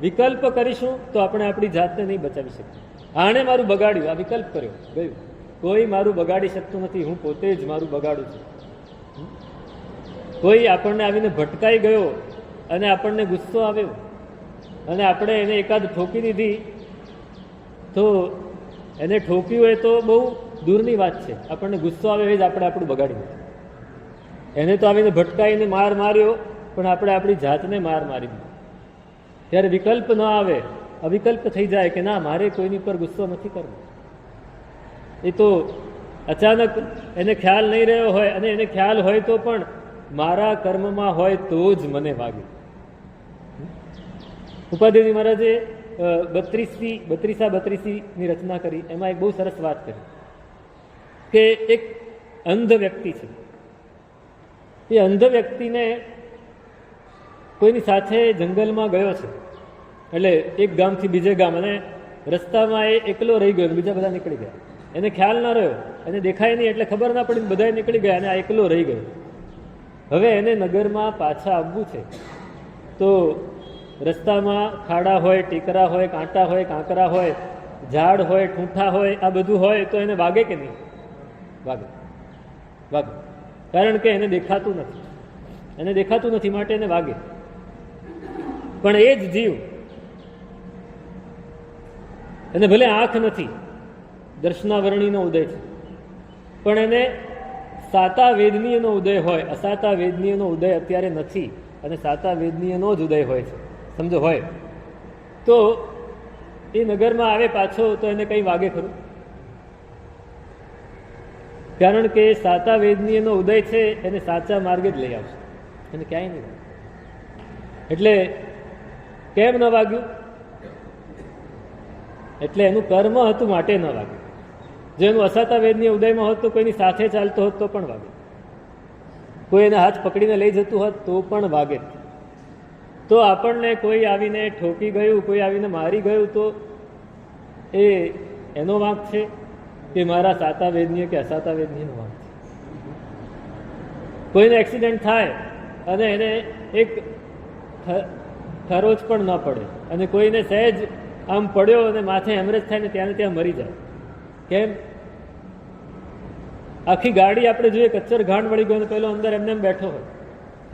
A: વિકલ્પ કરીશું તો આપણે આપણી જાતને નહીં બચાવી શકીએ. આણે મારું બગાડ્યું, આ વિકલ્પ કર્યો, ગયું. કોઈ મારું બગાડી શકતું નથી, હું પોતે જ મારું બગાડું છું. કોઈ આપણને આવીને ભટકાઈ ગયો અને આપણને ગુસ્સો આવ્યો અને આપણે એને એકાદ ઠોકી દીધી, તો એને ઠોક્યું હોય તો બહુ દૂરની વાત છે, આપણને ગુસ્સો આવે એ જ આપણે આપણું બગાડી દીધું. એને તો આવીને ભટકાઈને માર માર્યો, પણ આપણે આપણી જાતને માર મારી દીધો. ત્યારે વિકલ્પ ન આવે, અવિકલ્પ થઈ જાય કે ના, મારે કોઈની પર ગુસ્સો નથી કરવો. એ તો અચાનક એને ખ્યાલ નહીં રહ્યો હોય, અને એને ખ્યાલ હોય તો પણ મારા કર્મમાં હોય તો જ મને વાગે. ઉપાધ્યાયજી મહારાજે 32ની રચના કરી, એમાં એક બહુ સરસ વાત કરી કે એક અંધ વ્યક્તિ છે. એ અંધ વ્યક્તિને કોઈની સાથે જંગલમાં ગયો છે, એટલે એક ગામથી બીજે ગામ, અને રસ્તામાં એ એકલો રહી ગયો, બીજા બધા નીકળી ગયા. એને ખ્યાલ ના રહ્યો, એને દેખાય નહીં એટલે ખબર ના પડી, બધા નીકળી ગયા અને આ એકલો રહી ગયો. હવે એને નગરમાં પાછા આવવું છે, તો રસ્તામાં ખાડા હોય, ટીકરા હોય, કાંટા હોય, કાંકરા હોય, ઝાડ હોય, ઠૂંઠા હોય, આ બધું હોય તો એને વાગે કે નહીં? વાગે, વાગે. કારણ કે એને દેખાતું નથી, એને દેખાતું નથી માટે એને વાગે. પણ એ જ જીવ, એને ભલે આંખ નથી, દર્શનાવરણીનો ઉદય છે, પણ એને સાતા વેદનીયનો ઉદય હોય, અસાતા વેદનીયનો ઉદય અત્યારે નથી, અને સાતા વેદનીયનો જ ઉદય હોય છે, સમજો હોય તો એ નગરમાં આવે પાછો તો એને કંઈ વાગે ખરું? કારણ કે સાતા વેદનીયનો ઉદય છે એને સાચા માર્ગે જ લઈ આવશે, એને ક્યાંય નહીં. એટલે કેમ ન વાગ્યું? એટલે એનું કર્મ હતું માટે ન વાગ્યું. જો એનું અસાતા વેદનીય ઉદયમાં હોત તો કોઈની સાથે ચાલતો હોત તો પણ વાગે, કોઈ એના હાથ પકડીને લઈ જતું હોત તો પણ વાગે. તો આપણને કોઈ આવીને ઠોકી ગયું, કોઈ આવીને મારી ગયું તો એ એનો વાંક છે કે મારા સાતા વેદનીય કે અસાતા વેદનીયનો વાંક છે? કોઈને એક્સિડન્ટ થાય અને એને એક ખરોચ પણ ન પડે, અને કોઈને સહેજ આમ પડ્યો અને માથે હેમરેજ થાય ને ત્યાં ત્યાં મરી જાય. કેમ? આખી ગાડી આપણે જોઈએ કચ્ચર ઘાણ વળી ગયો, પેલો અંદર એમને એમ બેઠો હોય,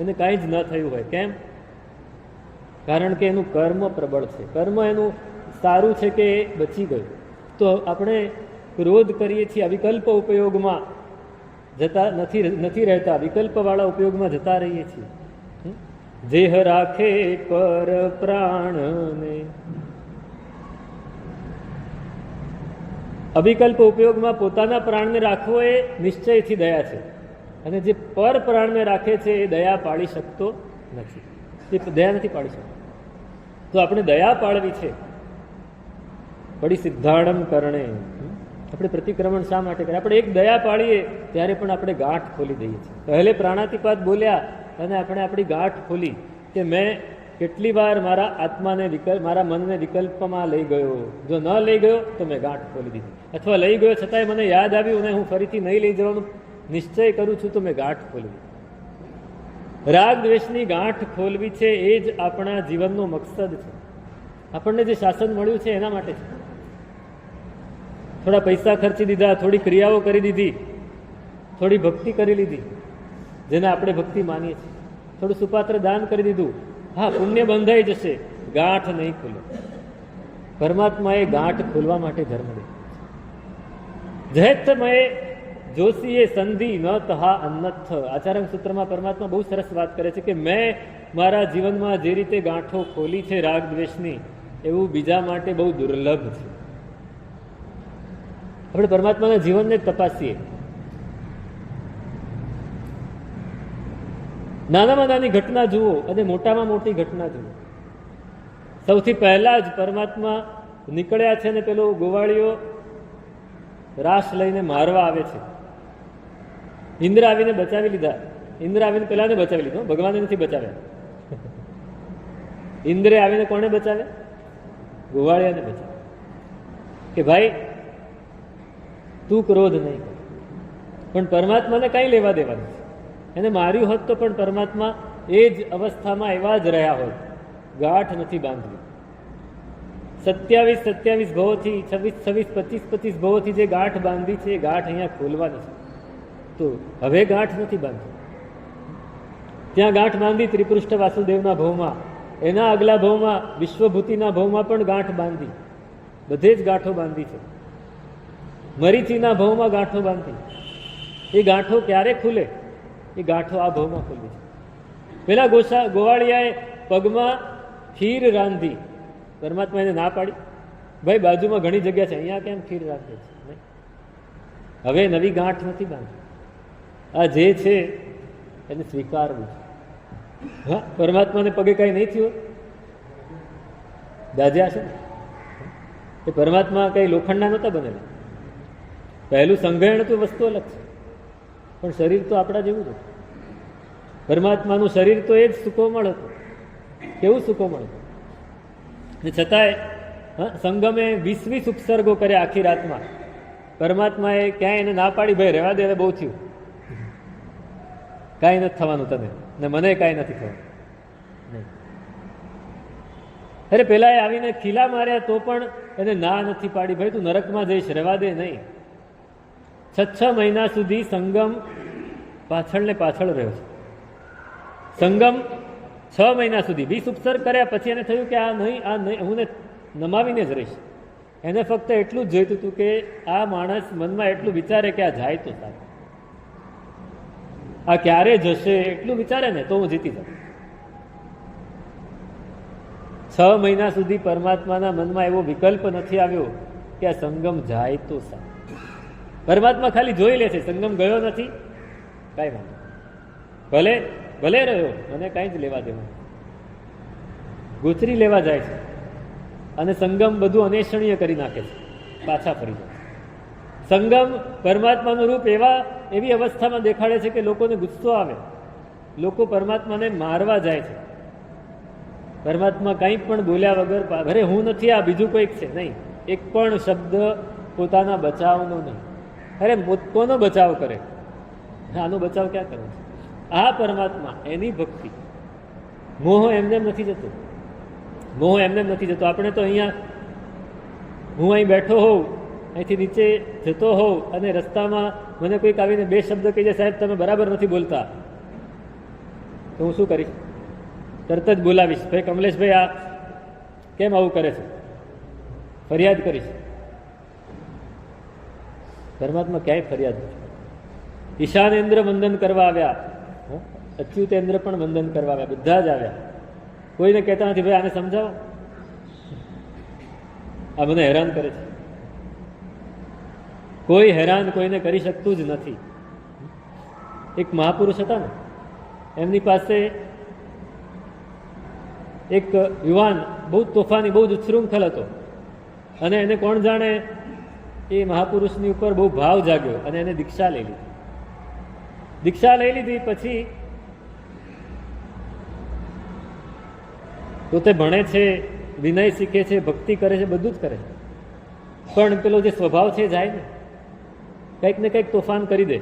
A: એને કાંઈ જ ન થયું હોય. કેમ? કારણ કે એનું કર્મ પ્રબળ છે, કર્મ એનું સારું છે કે એ બચી ગયું. તો આપણે ક્રોધ કરીએ છીએ, અવિકલ્પ ઉપયોગમાં જતા નથી રહેતા, વિકલ્પવાળા ઉપયોગમાં જતા રહીએ છીએ. જેહ રાખે પર પ્રાણને, અવિકલ્પ ઉપયોગમાં પોતાના પ્રાણને રાખવો એ નિશ્ચયથી દયા છે, અને જે પર પ્રાણને રાખે છે એ દયા પાળી શકતો નથી, એ દયા નથી પાડી શકતો. તો આપણે દયા પાળવી છે. પડી સિદ્ધાણમ કરણે, આપણે પ્રતિક્રમણ શા માટે કરીએ? આપણે એક દયા પાળીએ ત્યારે પણ આપણે ગાંઠ ખોલી દઈએ છીએ. પહેલે પ્રાણાતિપાત બોલ્યા અને આપણે આપણી ગાંઠ ખોલી કે મેં કેટલી વાર મારા આત્માને મારા મનને વિકલ્પમાં લઈ ગયો, જો ન લઈ ગયો તો મેં ગાંઠ ખોલી દીધી, અથવા લઈ ગયો છતાંય મને યાદ આવ્યું અને હું ફરીથી નહીં લઈ જવાનું નિશ્ચય કરું છું તો મેં ગાંઠ ખોલી દીધી. રાગ દ્વેષની ગાંઠ ખોલવી છે એ જ આપણા જીવનનો મકસદ છે. આપણને જે શાસન મળ્યું છે એના માટે છે. થોડા પૈસા ખર્ચી દીધા, થોડી ક્રિયાઓ કરી દીધી, થોડી ભક્તિ કરી લીધી જેને આપણે ભક્તિ માનીએ છીએ, થોડું સુપાત્ર દાન કરી દીધું, હા પુણ્ય બંધાઈ જશે, ગાંઠ નહીં ખુલે. પરમાત્માએ ગાંઠ ખોલવા માટે ધર્મ દે. જહેતમય જોશીએ સંધિ ન તહા અન્નથ, આચાર્ય સૂત્રમાં પરમાત્મા બહુ સરસ વાત કરે છે કે મેં મારા જીવનમાં જે રીતે ગાંઠો ખોલી છે રાગ દ્વેષની, એવું બીજા માટે બહુ દુર્લભ છે. આપણે પરમાત્માના જીવનને તપાસીએ. નાનામાં નાની ઘટના જુઓ અને મોટામાં મોટી ઘટના જુઓ. સૌથી પહેલા જ પરમાત્મા નીકળ્યા છે ને પેલો ગોવાળીઓ રાસ લઈને મારવા આવે છે. ઇન્દ્ર આવીને બચાવી લીધા. ઇન્દ્ર આવીને પેલાને બચાવી લીધો, ભગવાને નથી બચાવ્યા. ઇન્દ્રે આવીને કોને બચાવ્યા? ગોવાળિયાને બચાવ્યા કે ભાઈ તું ક્રોધ નહીં કર. પણ પરમાત્માને કઈ લેવા દેવાનું છે? એને માર્યું હોત તો પણ પરમાત્મા એ જ અવસ્થામાં એવા જ રહ્યા હોત. ગાંઠ નથી બાંધવી. 27 ભવોથી, 26 25 ભવોથી જે ગાંઠ બાંધી છે એ ગાંઠ અહીંયા ખોલવાની છે. તો હવે ગાંઠ નથી બાંધી. ત્યાં ગાંઠ બાંધી ત્રિપૃષ્ઠ વાસુદેવના ભવમાં, એના આગલા ભવમાં વિશ્વભૂતિના ભવમાં પણ ગાંઠ બાંધી. બધે જ ગાંઠો બાંધી છે. મરીચીના ભવમાં ગાંઠો બાંધી. એ ગાંઠો ક્યારે ખુલે? એ ગાંઠો આ ભવમાં ખુલી છે. પેલા ગોવાળિયાએ પગમાં ખીર રાંધી, પરમાત્મા એને ના પાડી, ભાઈ બાજુમાં ઘણી જગ્યા છે, અહીંયા કેમ ખીર રાંધે છે? નહીં, હવે નવી ગાંઠ નથી બાંધી. આ જે છે એને સ્વીકારવું છે. હા, પરમાત્માને પગે કઈ નહીં થયું, દાજ્યા છે ને. એ પરમાત્મા કઈ લોખંડના નહોતા બનેલા. પહેલું સંગ્રહણ તો વસ્તુ અલગ છે, પણ શરીર તો આપણા જેવું જ હતું. પરમાત્માનું શરીર તો એ જ સુકોમળ હતું. કેવું સુકોમળ હતું! ને છતાંય સંગમે 20 ઉપસર્ગો કર્યા આખી રાતમાં. પરમાત્માએ ક્યાંય એને ના પાડી, ભાઈ રહેવા દે, હવે બહુ થયું, કાંઈ નથી થવાનું તને, ને મને કાંઈ નથી થવાનું. અરે પેલા એ આવીને ખીલા માર્યા તો પણ એને ના નથી પાડી, ભાઈ તું નરકમાં જઈશ, રહેવા દે નહીં. 6 મહિના સુધી સંગમ પાછળ ને પાછળ રહ્યો છે. સંગમ 6 મહિના સુધી 20 ઉપસર્ગ કર્યા પછી એને થયું કે આ નહીં, હું નમાવીને જ રહીશ. એને ફક્ત એટલું જ જોઈતું હતું કે આ માણસ મનમાં એટલું વિચારે કે આ જાય તો સારું, આ ક્યારે જશે એટલું વિચારે ને તો હું જીતી જાઉં. 6 મહિના સુધી પરમાત્માના મનમાં એવો વિકલ્પ નથી આવ્યો કે આ સંગમ જાય તો સારું. પરમાત્મા ખાલી જોઈ લે છે, સંગમ ગયો નથી, કાંઈ વાંધો, ભલે ભલે રહ્યો, મને કાંઈ જ લેવા દેવું. ગોચરી લેવા જાય છે અને સંગમ બધું અનેષણીય કરી નાખે છે, પાછા ફરી જાય. સંગમ પરમાત્માનું રૂપ એવી અવસ્થામાં દેખાડે છે કે લોકોને ગુસ્સો આવે, લોકો પરમાત્માને મારવા જાય છે. પરમાત્મા કંઈ પણ બોલ્યા વગર, અરે હું નથી, આ બીજું કોઈક છે, નહીં, એક પણ શબ્દ પોતાના બચાવનો નહીં. અરે કોનો બચાવ કરે? આનો બચાવ ક્યાં કરવો છે? આ પરમાત્મા, એની ભક્તિ. મોહ એમને નથી જતો, મોહ એમને નથી જતો. આપણે તો અહીંયા, હું અહીં બેઠો હોઉં, અહીંથી નીચે જતો હોઉં અને રસ્તામાં મને કોઈક આવીને 2 શબ્દ કહી જાય, સાહેબ તમે બરાબર નથી બોલતા, તો હું શું કરીશ? તરત જ બોલાવીશ, ભાઈ કમલેશભાઈ આ કેમ આવું કરે છે, ફરિયાદ કરીશ. પરમાત્મા ક્યાંય ફરિયાદ નથી. ઈશાનેન્દ્ર વંદન કરવા આવ્યા, અચ્યુતેન્દ્ર પણ વંદન કરવા આવ્યા, બધા જ આવ્યા. કોઈને કહેતા નથી ભાઈ આને સમજાવો, આ મને હેરાન કરે છે. કોઈ હેરાન કોઈને કરી શકતું જ નથી. એક મહાપુરુષ હતા ને, એમની પાસે એક યુવાન બહુ તોફાની, બહુ જ ઉચ્છૃંખલ હતો અને એને કોણ જાણે એ મહાપુરુષની ઉપર બહુ ભાવ જાગ્યો અને એને દીક્ષા લઈ લીધી. દીક્ષા લઈ લીધી પછી પોતે ભણે છે, વિનય શીખે છે, ભક્તિ કરે છે, બધું જ કરે છે, પણ પેલો જે સ્વભાવ છે જાય ને, કંઈક ને કંઈક તોફાન કરી દે,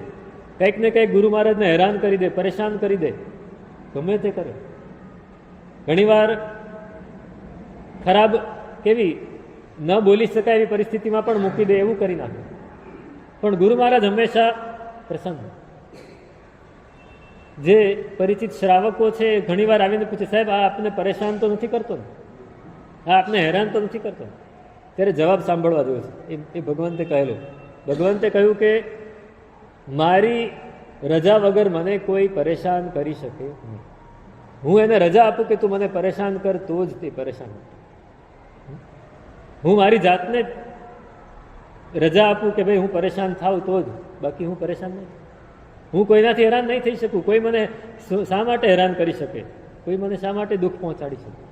A: કંઈક ને કંઈક ગુરુ મહારાજને હેરાન કરી દે, પરેશાન કરી દે, ગમે તે કરે. ઘણીવાર ખરાબ, કેવી ન બોલી શકાય એવી પરિસ્થિતિમાં પણ મૂકી દે, એવું કરી નાખે. પણ ગુરુ મહારાજ હંમેશા પ્રસન્ન. જે પરિચિત શ્રાવકો છે ઘણીવાર આવીને પૂછે, સાહેબ આ આપને પરેશાન તો નથી કરતો ને, આ આપને હેરાન તો નથી કરતો? ત્યારે જવાબ સાંભળવા જેવો છે. એ ભગવંતે કહેલું. ભગવંતે કહ્યું કે મારી રજા વગર મને કોઈ પરેશાન કરી શકે નહીં. હું એને રજા આપું કે તું મને પરેશાન કર તો જ તે પરેશાન. હું મારી જાતને રજા આપું કે ભાઈ હું પરેશાન થાઉં તો જ, બાકી હું પરેશાન નહીં. હું કોઈનાથી હેરાન નહીં થઈ શકું. કોઈ મને શા માટે હેરાન કરી શકે? કોઈ મને શા માટે દુઃખ પહોંચાડી શકે?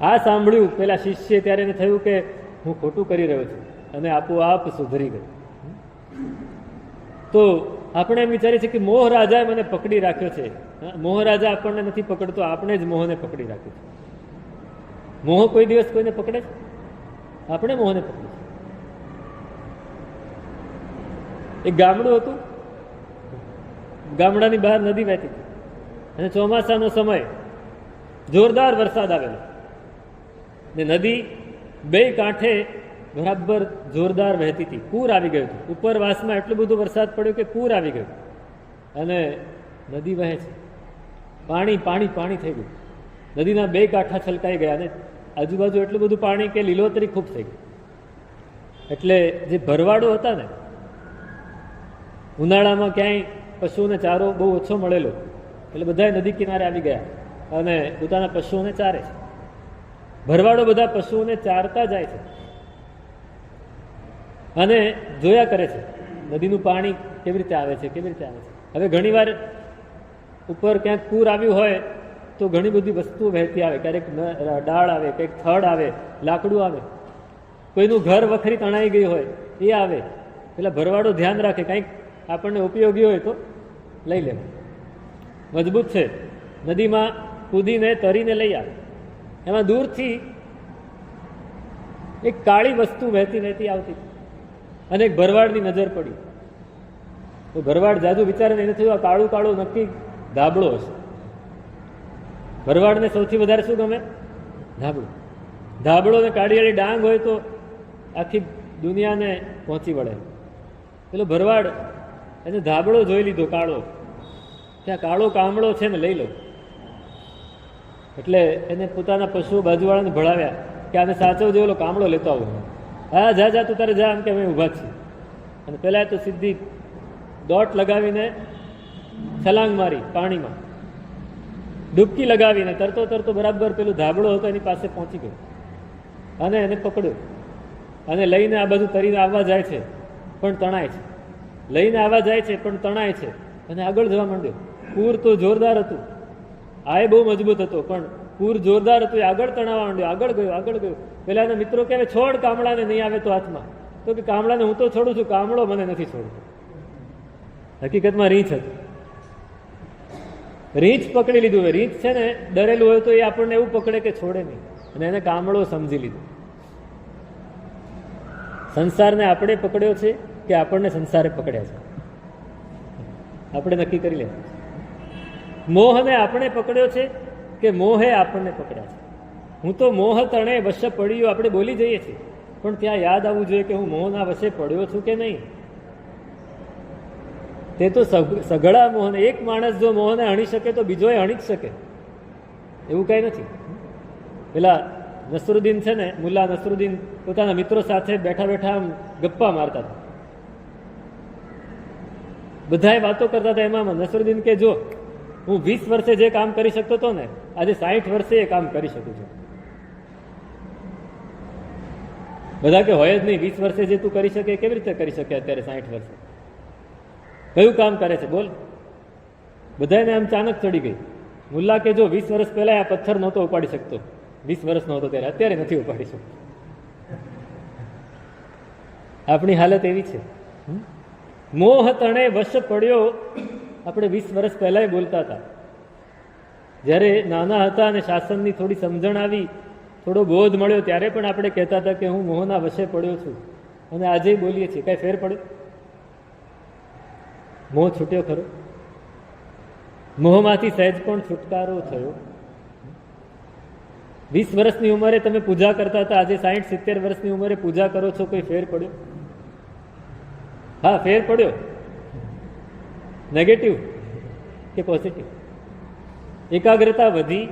A: આ સાંભળ્યું પેલા શિષ્ય, ત્યારે એને થયું કે હું ખોટું કરી રહ્યો છું, અને આપોઆપ સુધરી ગયું. તો આપણે એમ વિચારીએ છીએ કે મોહ રાજાએ મને પકડી રાખ્યો છે. મોહ રાજા આપણને નથી પકડતો, આપણે જ મોહને પકડી રાખ્યો છે. મોહ કોઈ દિવસ કોઈને પકડે છે? આપણે મોહને પકડીએ. એક ગામડું હતું, ગામડાની બહાર નદી વહેતી હતી અને ચોમાસાનો સમય, જોરદાર વરસાદ આવેલો ને નદી 2 કાંઠે બરાબર જોરદાર વહેતી હતી. પૂર આવી ગયું હતું. ઉપરવાસમાં એટલું બધું વરસાદ પડ્યો કે પૂર આવી ગયું અને નદી વહે છે. પાણી પાણી પાણી થઈ ગયું. નદીના 2 કાંઠા છલકાઈ ગયા અને આજુબાજુ એટલું બધું પાણી કે લીલોતરી ખૂબ થઈ ગઈ. એટલે જે ભરવાડો હતા ને, ઉનાળામાં ક્યાંય પશુઓને ચારો બહુ ઓછો મળેલો, એટલે બધા નદી કિનારે આવી ગયા અને પોતાના પશુઓને ચારે છે. ભરવાડો બધા પશુઓને ચારતા જાય છે અને જોયા કરે છે નદીનું પાણી કેવી રીતે આવે છે, કેવી રીતે આવે છે. હવે ઘણીવાર ઉપર ક્યાંક પૂર આવ્યું હોય તો ઘણી બધી વસ્તુઓ વહેતી આવે. ક્યારેક ડાળ આવે, કંઈક થડ આવે, લાકડું આવે, કોઈનું ઘર વખરી તણાઈ ગયું હોય એ આવે. પેલા ભરવાડો ધ્યાન રાખે, કંઈક આપણને ઉપયોગી હોય તો લઈ લેવું. મજબૂત છે, નદીમાં કૂદીને તરીને લઈ આવે. એમાં દૂરથી એક કાળી વસ્તુ વહેતી વહેતી આવતી અને એક ભરવાડની નજર પડી. તો ભરવાડ જાજુ વિચારે એને થયું આ કાળું કાળું નક્કી ધાબળો હશે. ભરવાડને સૌથી વધારે શું ગમે? ધાબળો. ધાબળો ને કાળિયાળી ડાંગ હોય તો આખી દુનિયાને પહોંચી વળે. પેલો ભરવાડ એને ધાબળો જોઈ લીધો કાળો, ત્યાં કાળો કામળો છે ને લઈ લો. એટલે એને પોતાના પશુઓ બાજુવાળાને ભળાવ્યા કે આને સાચવજો, ઓલો કામળો લેતો આવું. હા જા જા તું તારે જા, એમ કે અમે ઊભા છીએ. અને પેલા તો સીધી દોટ લગાવીને છલાંગ મારી પાણીમાં, ડૂબકી લગાવીને તરતો તરતો બરાબર પેલું ધાબળો હતો એની પાસે પહોંચી ગયો અને એને પકડ્યો અને લઈને આ બધું તરીને આવવા જાય છે પણ તણાય છે, લઈને આવવા જાય છે પણ તણાય છે અને આગળ જવા માંડ્યો. પૂર તો જોરદાર હતું, આ બહુ મજબૂત હતો પણ પૂર જોરદાર હતું, એ આગળ તણાવવા માંડ્યો, આગળ ગયો આગળ ગયો. પેલા એના મિત્રો કહેવાય છોડ કામળાને, નહીં આવે તો હાથમાં. તો કે કામળાને હું તો છોડું છું, કામળો મને નથી છોડતો. હકીકતમાં રીંછ હતું, રીંછ પકડી લીધું હોય. રીંછ છે ને ડરેલું હોય તો એ આપણને એવું પકડે કે છોડે નહીં, અને એને કામળો સમજી લીધું. સંસારને આપણે પકડ્યો છે કે આપણને સંસારે પકડ્યા છે? આપણે નક્કી કરી લે. મોહને આપણે પકડ્યો છે કે મોહે આપણને પકડ્યા છે? હું તો મોહ તણે વશ પડ્યો આપણે બોલી જઈએ છીએ, પણ ત્યાં યાદ આવવું જોઈએ કે હું મોહના વશે પડ્યો છું કે નહીં. તે તો સઘળા મોહને, એક માણસ જો મોહને હણી શકે તો બીજો એ હણી જ શકે, એવું કઈ નથી. પેલા નસરુદ્દીન છે ને, મુલ્લા નસરુદ્દીન પોતાના મિત્રો સાથે બેઠા બેઠા આમ ગપ્પા મારતા હતા, બધાએ વાતો કરતા હતા. એમાં નસરુદ્દીન કે જો હું 20 વર્ષે જે કામ કરી શકતો હતો ને, આજે 60 વર્ષે એ કામ કરી શકું છું. બધા કે હોય જ નહીં, 20 વર્ષે જે તું કરી શકે કેવી રીતે કરી શકે અત્યારે 60 વર્ષે? કયું કામ કરે છે બોલ? બધાને આમ ચાનક ચડી ગઈ. મુલ્લા કે જો 20 વર્ષ પહેલા આ પથ્થર નહોતો ઉપાડી શકતો, 20 વર્ષ નહોતો ત્યારે, અત્યારે નથી ઉપાડી શકતો. આપણી હાલત એવી છે. મોહ તણે વશ પડ્યો, આપણે 20 વર્ષ પહેલા બોલતા હતા. જ્યારે નાના હતા અને શાસનની થોડી સમજણ આવી, થોડો બોધ મળ્યો, ત્યારે પણ આપણે કહેતા હતા કે હું મોહના વશે પડ્યો છું, અને આજે બોલીએ છીએ. કઈ ફેર પડ્યો? મોહ છૂટ્યો ખરો? મોહમાંથી સહેજ પણ છુટકારો થયો? 20 વર્ષની ઉંમરે તમે પૂજા કરતા હતા, આજે 60-70 વર્ષની ઉંમરે પૂજા કરો છો, કોઈ ફેર પડ્યો? હા ફેર પડ્યો. નેગેટિવ કે પોઝિટિવ? એકાગ્રતા વધી.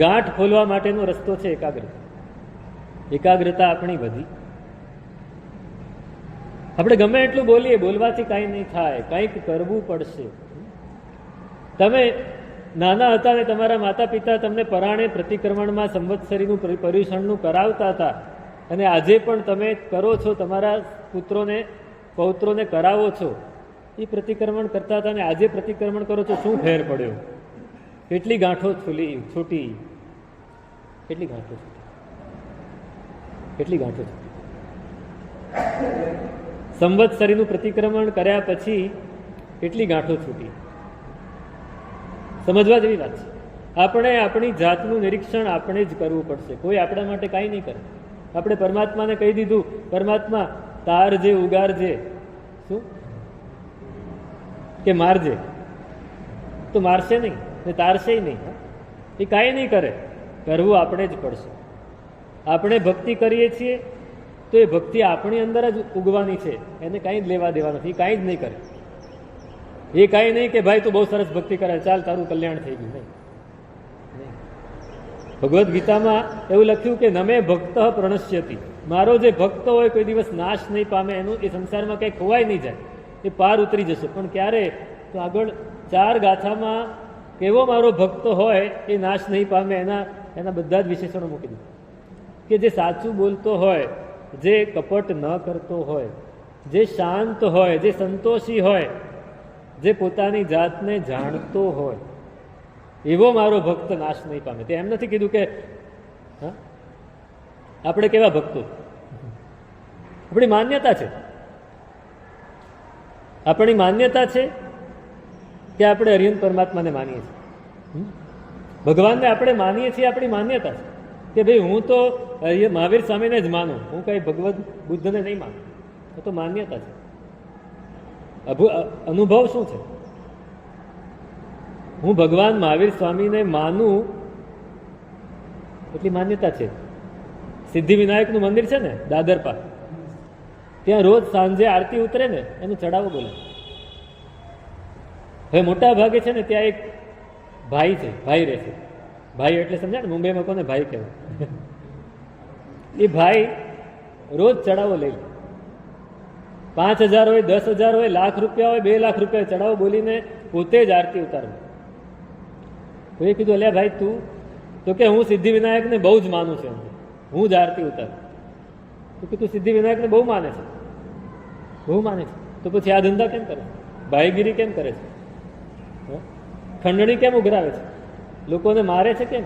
A: ગાંઠ ખોલવા માટેનો રસ્તો છે એકાગ્રતા. એકાગ્રતા આપણી વધી. આપણે ગમે એટલું બોલીએ, બોલવાથી કાંઈ નહીં થાય, કંઈક કરવું પડશે. તમે નાના હતા ને તમારા માતા પિતા તમને પરાણે પ્રતિક્રમણમાં સંવત્સરીનું પર્યુષણનું કરાવતા હતા, અને આજે પણ તમે કરો છો, તમારા પુત્રોને પૌત્રોને કરાવો છો. એ પ્રતિક્રમણ કરતા હતા ને આજે પ્રતિક્રમણ કરો છો, શું ફેર પડ્યો? કેટલી ગાંઠો છૂટી, કેટલી ગાંઠો છૂટી, કેટલી ગાંઠો છૂટી. સંવત્સરીનું પ્રતિક્રમણ કર્યા પછી કેટલી ગાંઠો છૂટી. સમજવા જેવી વાત છે. આપણે આપણી જાતનું નિરીક્ષણ આપણે જ કરવું પડશે, કોઈ આપણા માટે કાંઈ નહીં કરે. આપણે પરમાત્માને કહી દીધું, પરમાત્મા તારજે ઉગારજે, શું કે મારજે, તો મારશે નહીં ને તારશે નહીં. એ કાંઈ નહીં કરે, કરવું આપણે જ પડશે. આપણે ભક્તિ કરીએ છીએ તો એ ભક્તિ આપણી અંદર જ ઉગવાની છે, એને કાંઈ જ લેવા દેવા નથી. કાંઈ જ નહીં કરે. એ કાંઈ નહીં કે ભાઈ તું બહુ સરસ ભક્તિ કરે, ચાલ તારું કલ્યાણ થઈ ગયું. નહીં. ભગવદ્ ગીતામાં એવું લખ્યું કે નમે ભક્ત પ્રણશ્યતિ, મારો જે ભક્ત હોય કોઈ દિવસ નાશ નહીં પામે, એનું એ સંસારમાં કંઈ ખોવાય નહીં જાય, એ પાર ઉતરી જશે. પણ ક્યારે? તો આગળ 4 ગાથામાં કેવો મારો ભક્ત હોય એ નાશ નહીં પામે, એના બધા જ વિશેષણો મૂકી દીધા. કે જે સાચું બોલતો હોય, જે કપટ ન કરતો હોય, જે શાંત હોય, જે સંતોષી હોય, જે પોતાની જાતને જાણતો હોય, એવો મારો ભક્ત નાશ નહીં પામે. તે એમ નથી કીધું કે હા આપણે કેવા ભક્તો, આપણી માન્યતા છે, આપણી માન્યતા છે કે આપણે હરિયન પરમાત્માને માનીએ છીએ, ભગવાનને આપણે માનીએ છીએ. આપણી માન્યતા છે કે ભાઈ હું તો મહાવીર સ્વામીને જ માનું, હું કઈ ભગવદ બુદ્ધને નહીં માનું. તો માન્યતા છે. અનુભવ શું છે? હું ભગવાન મહાવીર સ્વામીને માનું એટલી માન્યતા છે. સિદ્ધિવિનાયકનું મંદિર છે ને દાદર પાસે, ત્યાં રોજ સાંજે આરતી ઉતરે ને એનો ચડાવો બોલે. હવે મોટા ભાગે છે ને ત્યાં એક ભાઈ છે, ભાઈ રહે છે. ભાઈ એટલે સમજ્યા ને, મુંબઈમાં કોને ભાઈ કહેવાય. એ ભાઈ રોજ ચડાવો લઈ લે. 5,000 હોય, 10,000 હોય, લાખ રૂપિયા હોય, 2 લાખ રૂપિયા ચડાવો બોલીને પોતે જ આરતી ઉતારે. તો એ કીધું, અલ્યા ભાઈ તું તો કે હું સિદ્ધિવિનાયકને બહુ જ માનું છું, હું જ આરતી ઉતારું. તો કે તું સિદ્ધિવિનાયકને બહુ માને છે, બહુ માને છે, તો પછી આ ધંધા કેમ કરે, ભાઈગીરી કેમ કરે છે, ખંડણી કેમ ઉઘરાવે છે, લોકોને મારે છે કેમ,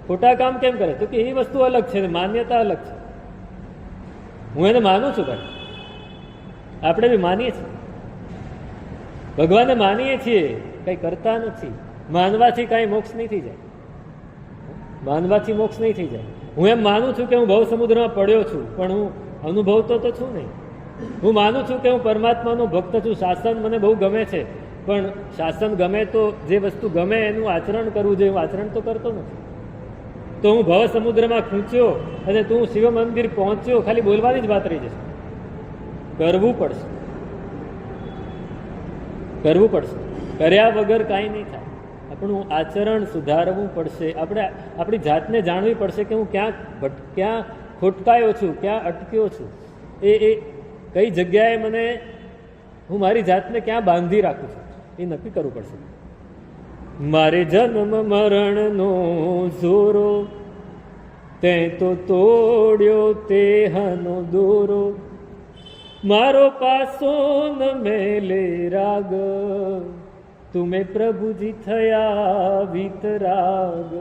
A: ખોટા કામ કેમ કરે? તો કે એ વસ્તુ અલગ છે, માન્યતા અલગ છે. હું એને માનું છું ભાઈ, આપણે બી માનીએ છીએ, ભગવાનને માનીએ છીએ, કઈ કરતા નથી. માનવાથી કઈ મોક્ષ નહીં થઈ જાય, માનવાથી મોક્ષ નહીં થઈ જાય. હું એમ માનું છું કે હું ભવ સમુદ્રમાં પડ્યો છું, પણ હું અનુભવતો તો છું નહીં. હું માનું છું કે હું પરમાત્માનો ભક્ત છું, શાસન મને બહુ ગમે છે, પણ શાસન ગમે તો જે વસ્તુ ગમે એનું આચરણ કરવું જોઈએ, હું આચરણ તો કરતો નથી. તો હું ભવ સમુદ્રમાં ખૂંચ્યો અને તું શિવ મંદિર પહોંચ્યો, ખાલી બોલવાની જ વાત રહી જશે. કરવું પડશે, કરવું પડશે. કર્યા વગર કાંઈ નહીં થાય. આપણું આચરણ સુધારવું પડશે. આપણે આપણી જાતને જાણવી પડશે કે હું ક્યાં ખોટકાયો છું, ક્યાં અટક્યો છું, એ કઈ જગ્યાએ મને હું મારી જાતને ક્યાં બાંધી રાખું છું, એ નક્કી કરવું પડશે. મારે જન્મ મરણનો ઝોરો, તે તો તોડ્યો તેહનો દોરો, મારો પાસો ન મેલે રાગ, તુમે પ્રભુજી થયા વિતરાગ.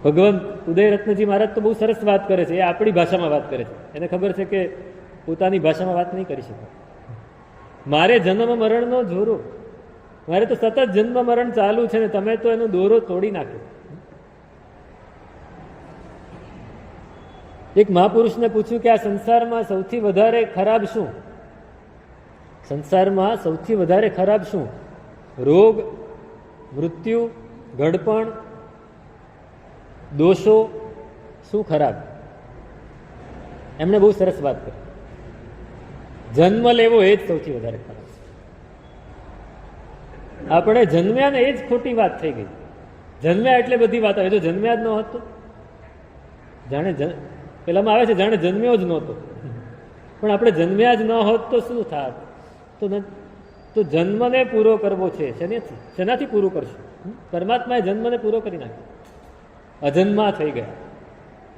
A: ભગવાન ઉદયરત્નજી મહારાજ તો બહુ સરસ વાત કરે છે. એ આપણી ભાષામાં વાત કરે છે. એને ખબર છે કે પોતાની ભાષામાં વાત નહીં કરી શકે. મારે જન્મ મરણનો જોરો, મારે તો સતત જન્મ મરણ ચાલુ છે ને તમે તો એનો દોરો તોડી નાખ્યો. એક મહાપુરુષને પૂછ્યું કે આ સંસારમાં સૌથી વધારે ખરાબ શું? સંસારમાં સૌથી વધારે ખરાબ શું? રોગ, મૃત્યુ, ઘડપણ, દોષો, શું ખરાબ? એમણે બહુ સરસ વાત કરી. જન્મ લેવો એ જ સૌથી વધારે ખરાબ છે. આપણે જન્મ્યા ને એ જ ખોટી વાત થઈ ગઈ. જન્મ્યા એટલે બધી વાત આવે. જો જન્મ્યા જ ન હોત તો જાણે પેલામાં આવે છે જાણે જન્મ્યો જ નહોતો, પણ આપણે જન્મ્યા જ ન હોત તો શું થાત? તો જન્મને પૂરો કરવો છે. શેનાથી પૂરું કરશું? પરમાત્માએ જન્મને પૂરો કરી નાખ્યો. અજન્મા થઈ ગયા,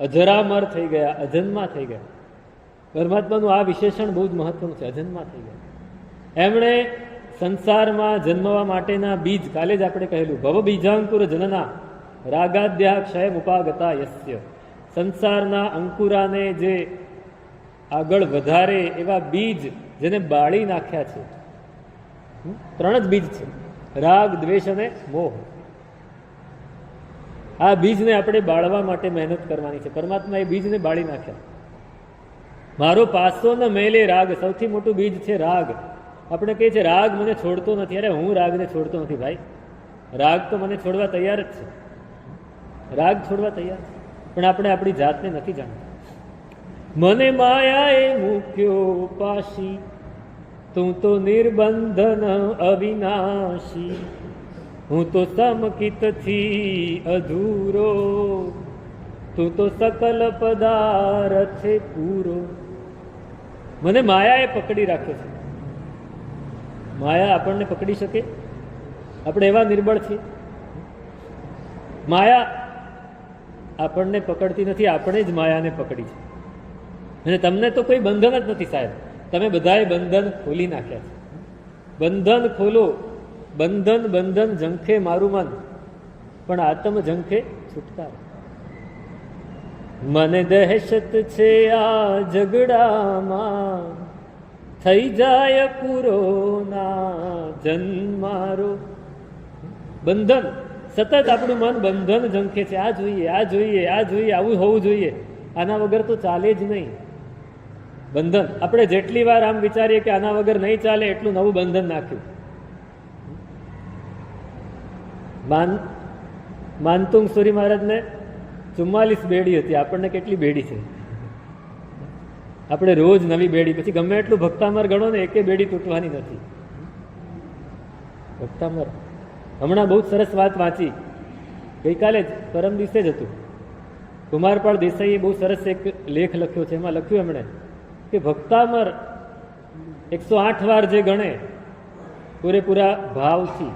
A: અજરામર થઈ ગયા, અજન્મા થઈ ગયા. પરમાત્માનું આ વિશેષણ બહુ જ મહત્વનું છે, અજન્મા થઈ ગયા. એમણે સંસારમાં જન્મવા માટેના બીજ, કાલે જ આપણે કહેલું, ભવ બીજાંકુર જનના રાગાદ્યા ક્ષય ઉપાગતા યસ્ય. સંસારના અંકુરાને જે આગળ વધારે એવા બીજ જેને બાળી નાખ્યા છે. 3 જ બીજ છે, રાગ, દ્વેષ અને મોહ. આ બીજને આપણે બાળવા માટે મહેનત કરવાની છે. પરમાત્મા એ બીજને બાળી નાખ્યા. મારો પાસો ન મેલે રાગ, સૌથી મોટું બીજ છે રાગ. આપણે કહીએ છીએ રાગ મને છોડતો નથી. અરે હું રાગને છોડતો નથી ભાઈ, રાગ તો મને છોડવા તૈયાર જ છે, રાગ છોડવા તૈયાર છે, પણ આપણે આપણી જાતને નથી જાણતા. મને માયાએ મૂક્યો પાશી, તું તો નિર્બંધન અવિનાશી, હું તો સમકિતથી અધૂરો, તું તો સકલ પદાર્થે પૂરો. મને માયાએ પકડી રાખ્યો છે. માયા આપણને પકડી શકે? આપણે એવા નિર્બળ છીએ. માયા આપણને પકડતી નથી, આપણે જ માયાને પકડી છે. અને તમને તો કોઈ બંધન જ નથી સાહેબ, તમે બધાએ બંધન ખોલી નાખ્યા છે. બંધન ખોલો. બંધન બંધન ઝંખે મારું મન, પણ આત્મ ઝંખે છુટકારો. મને દહેશત છે આ ઝઘડામાં, થઈ જાય પૂરો ના જન્મારો. બંધન, સતત આપણું મન બંધન ઝંખે છે. આ જોઈએ, આ જોઈએ, આ જોઈએ, આવું હોવું જોઈએ, આના વગર તો ચાલે જ નહીં. બંધન. આપણે જેટલી વાર આમ વિચારીએ કે આના વગર નહીં ચાલે એટલું નવું બંધન નાખ્યું. માનતુંગ સુરી મહારાજને 44 બેડી હતી, આપણને કેટલી બેડી છે? આપણે રોજ નવી બેડી, પછી ગમે એટલું ભક્તામર ગણો ને એકે બેડી તૂટવાની નથી. ભક્તામર હમણાં બહુ સરસ વાત વાંચી, ગઈકાલે જ પરમ દિવસે જ હતું. કુમારપાળ દેસાઈએ બહુ સરસ એક લેખ લખ્યો છે. એમાં લખ્યું એમણે કે ભક્તામર 108 વાર જે ગણે પૂરેપૂરા ભાવથી,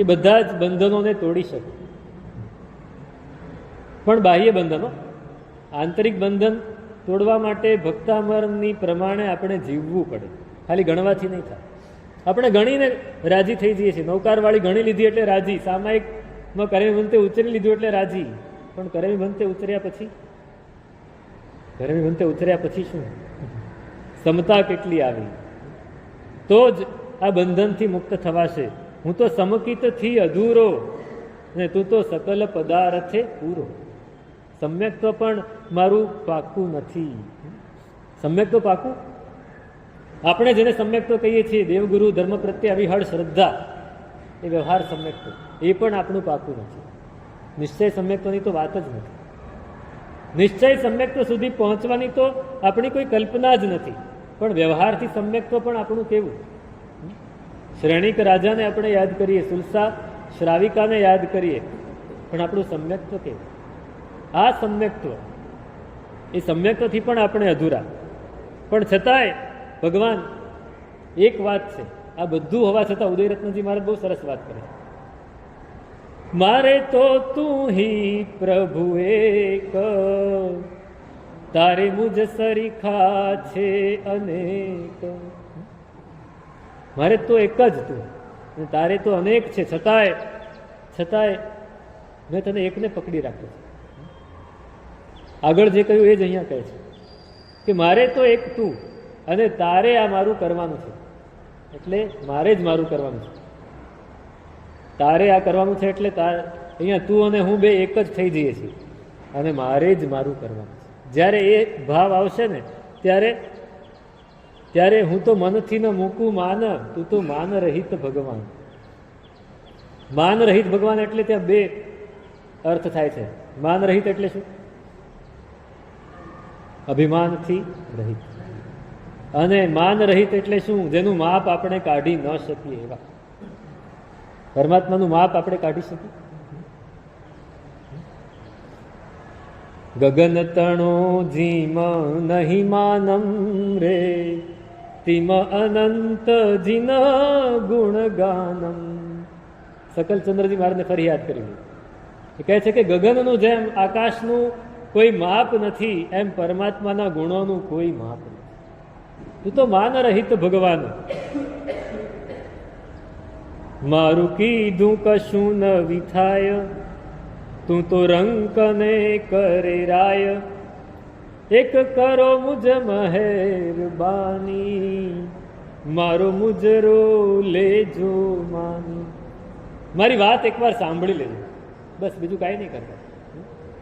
A: એ બધા જ બંધનોને તોડી શકે. પણ બાહ્ય બંધનો, આંતરિક બંધન તોડવા માટે ભક્તામરની પ્રમાણે આપણે જીવવું પડે. ખાલી ગણવાથી નહીં થાય. આપણે ગણીને રાજી થઈ જઈએ છીએ. નૌકારવાળી ગણી લીધી એટલે રાજી, સામાયિકમાં કરેમી ભંતે ઉતરી લીધું એટલે રાજી. પણ કરેમી ભંતે ઉતર્યા પછી શું? સમતા કેટલી આવી? તો જ આ બંધનથી મુક્ત થવાશે. હું તો સમકિતથી અધૂરો ને તું તો સકલ પદાર્થે પૂરો. સમ્યક્ત્વ પણ મારું પાકું નથી. સમ્યક્ત્વ પાકું, આપણે જેને સમ્યક્ત્વ કહીએ છીએ, દેવગુરુ ધર્મ પ્રત્યે અવિહળ શ્રદ્ધા, એ વ્યવહાર સમ્યક્ત્વ, એ પણ આપણું પાકું નથી. નિશ્ચય સમ્યક્ત્વની તો વાત જ નથી. નિશ્ચય સમ્યક્ત્વ સુધી પહોંચવાની તો આપણી કોઈ કલ્પના જ નથી. પણ વ્યવહારથી સમ્યક્ત્વ પણ આપણું કેવું? શ્રેણિક રાજાને આપણે યાદ કરીએ, સુલસા શ્રાવિકાને યાદ કરીએ, પણ આપણું સમ્યક્ત્વ કેવું? આ સમ્યક્ત્વ, એ સમ્યક્ત્વથી પણ આપણે અધૂરા. પણ છતાંય ભગવાન એક વાત છે, આ બધું હોવા છતાં ઉદયરત્નજી મહારાજ બહુ સરસ વાત કરે. મારે તો તું હી પ્રભુ એક, તારે મુજ સરીખા છે અનેક. મારે તો એક જ તું, તારે તો અનેક છે, છતાંય મેં તને એકને પકડી રાખ્યો છે. આગળ જે કહ્યું એ જ અહીંયા કહે છે કે મારે તો એક તું અને તારે આ મારું કરવાનું છે, એટલે મારે જ મારું કરવાનું છે. તારે આ કરવાનું છે એટલે અહીંયા તું અને હું બે એક જ થઈ જઈએ છીએ અને મારે જ મારું કરવાનું છે. જ્યારે એ ભાવ આવશે ને ત્યારે હું તો મનથી ન મૂકું માન, તું તો માન રહિત ભગવાન. માન રહિત ભગવાન એટલે ત્યાં બે અર્થ થાય છે. માન રહિત એટલે શું? અભિમાનથી રહિત. અને માન રહિત એટલે શું? જેનું માપ આપણે કાઢી ન શકીએ એવા. પરમાત્માનું માપ આપણે કાઢી શકીએ? ગગન તણો જીમ નહીં માનમ રે, તિમ અનંત જીન ગુણ ગાનમ. સકલચંદ્રજી મહારાજને ફરી યાદ કરી. એ કહે છે કે ગગનનું જેમ આકાશનું કોઈ માપ નથી, એમ પરમાત્માના ગુણોનું કોઈ માપ નથી. તું તો માન રહિત ભગવાન. મારું કીધું કશું ન વિથાય, તું તો રંકને કરે રાય. એક કરો મુજ મહેરબાની, મારો મુજરો લેજો માની. મારી વાત એકવાર સાંભળી લેજો, બસ બીજું કાંઈ નહીં કરતા.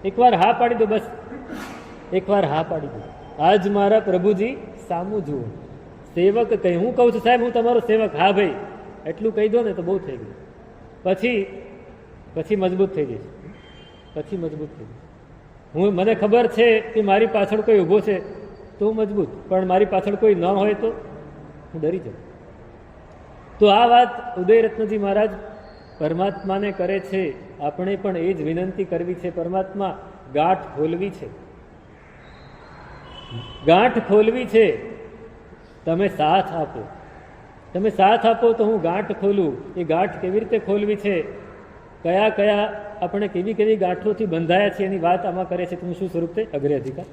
A: એકવાર હા પાડી દો, બસ એકવાર હા પાડી દો. આજ મારા પ્રભુજી સામું જુઓ. સેવક કહી, હું કહું છું સાહેબ હું તમારો સેવક, હા ભાઈ એટલું કહી દો ને તો બહુ થઈ ગયું. પછી મજબૂત થઈ જઈશ. પછી મજબૂત થઈ જઈશ. મને ખબર છે કે મારી પાછળ કોઈ ઊભો છે તો હું મજબૂત, પણ મારી પાછળ કોઈ ન હોય તો હું ડરી જાઉં. તો આ વાત ઉદયરત્નજી મહારાજ પરમાત્માને કરે છે. આપણે પણ એ જ વિનંતી કરવી છે. પરમાત્મા ગાંઠ ખોલવી છે, ગાંઠ ખોલવી છે. તમે સાથ આપો, તમે સાથ આપો તો હું ગાંઠ ખોલું. એ ગાંઠ કેવી રીતે ખોલવી છે, કયા આપણે કેવી કેવી ગાંઠોથી બંધાયા છે એની વાત આમાં કરે છે. તમે શું સ્વરૂપ છે? અગ્રે અધિકાર.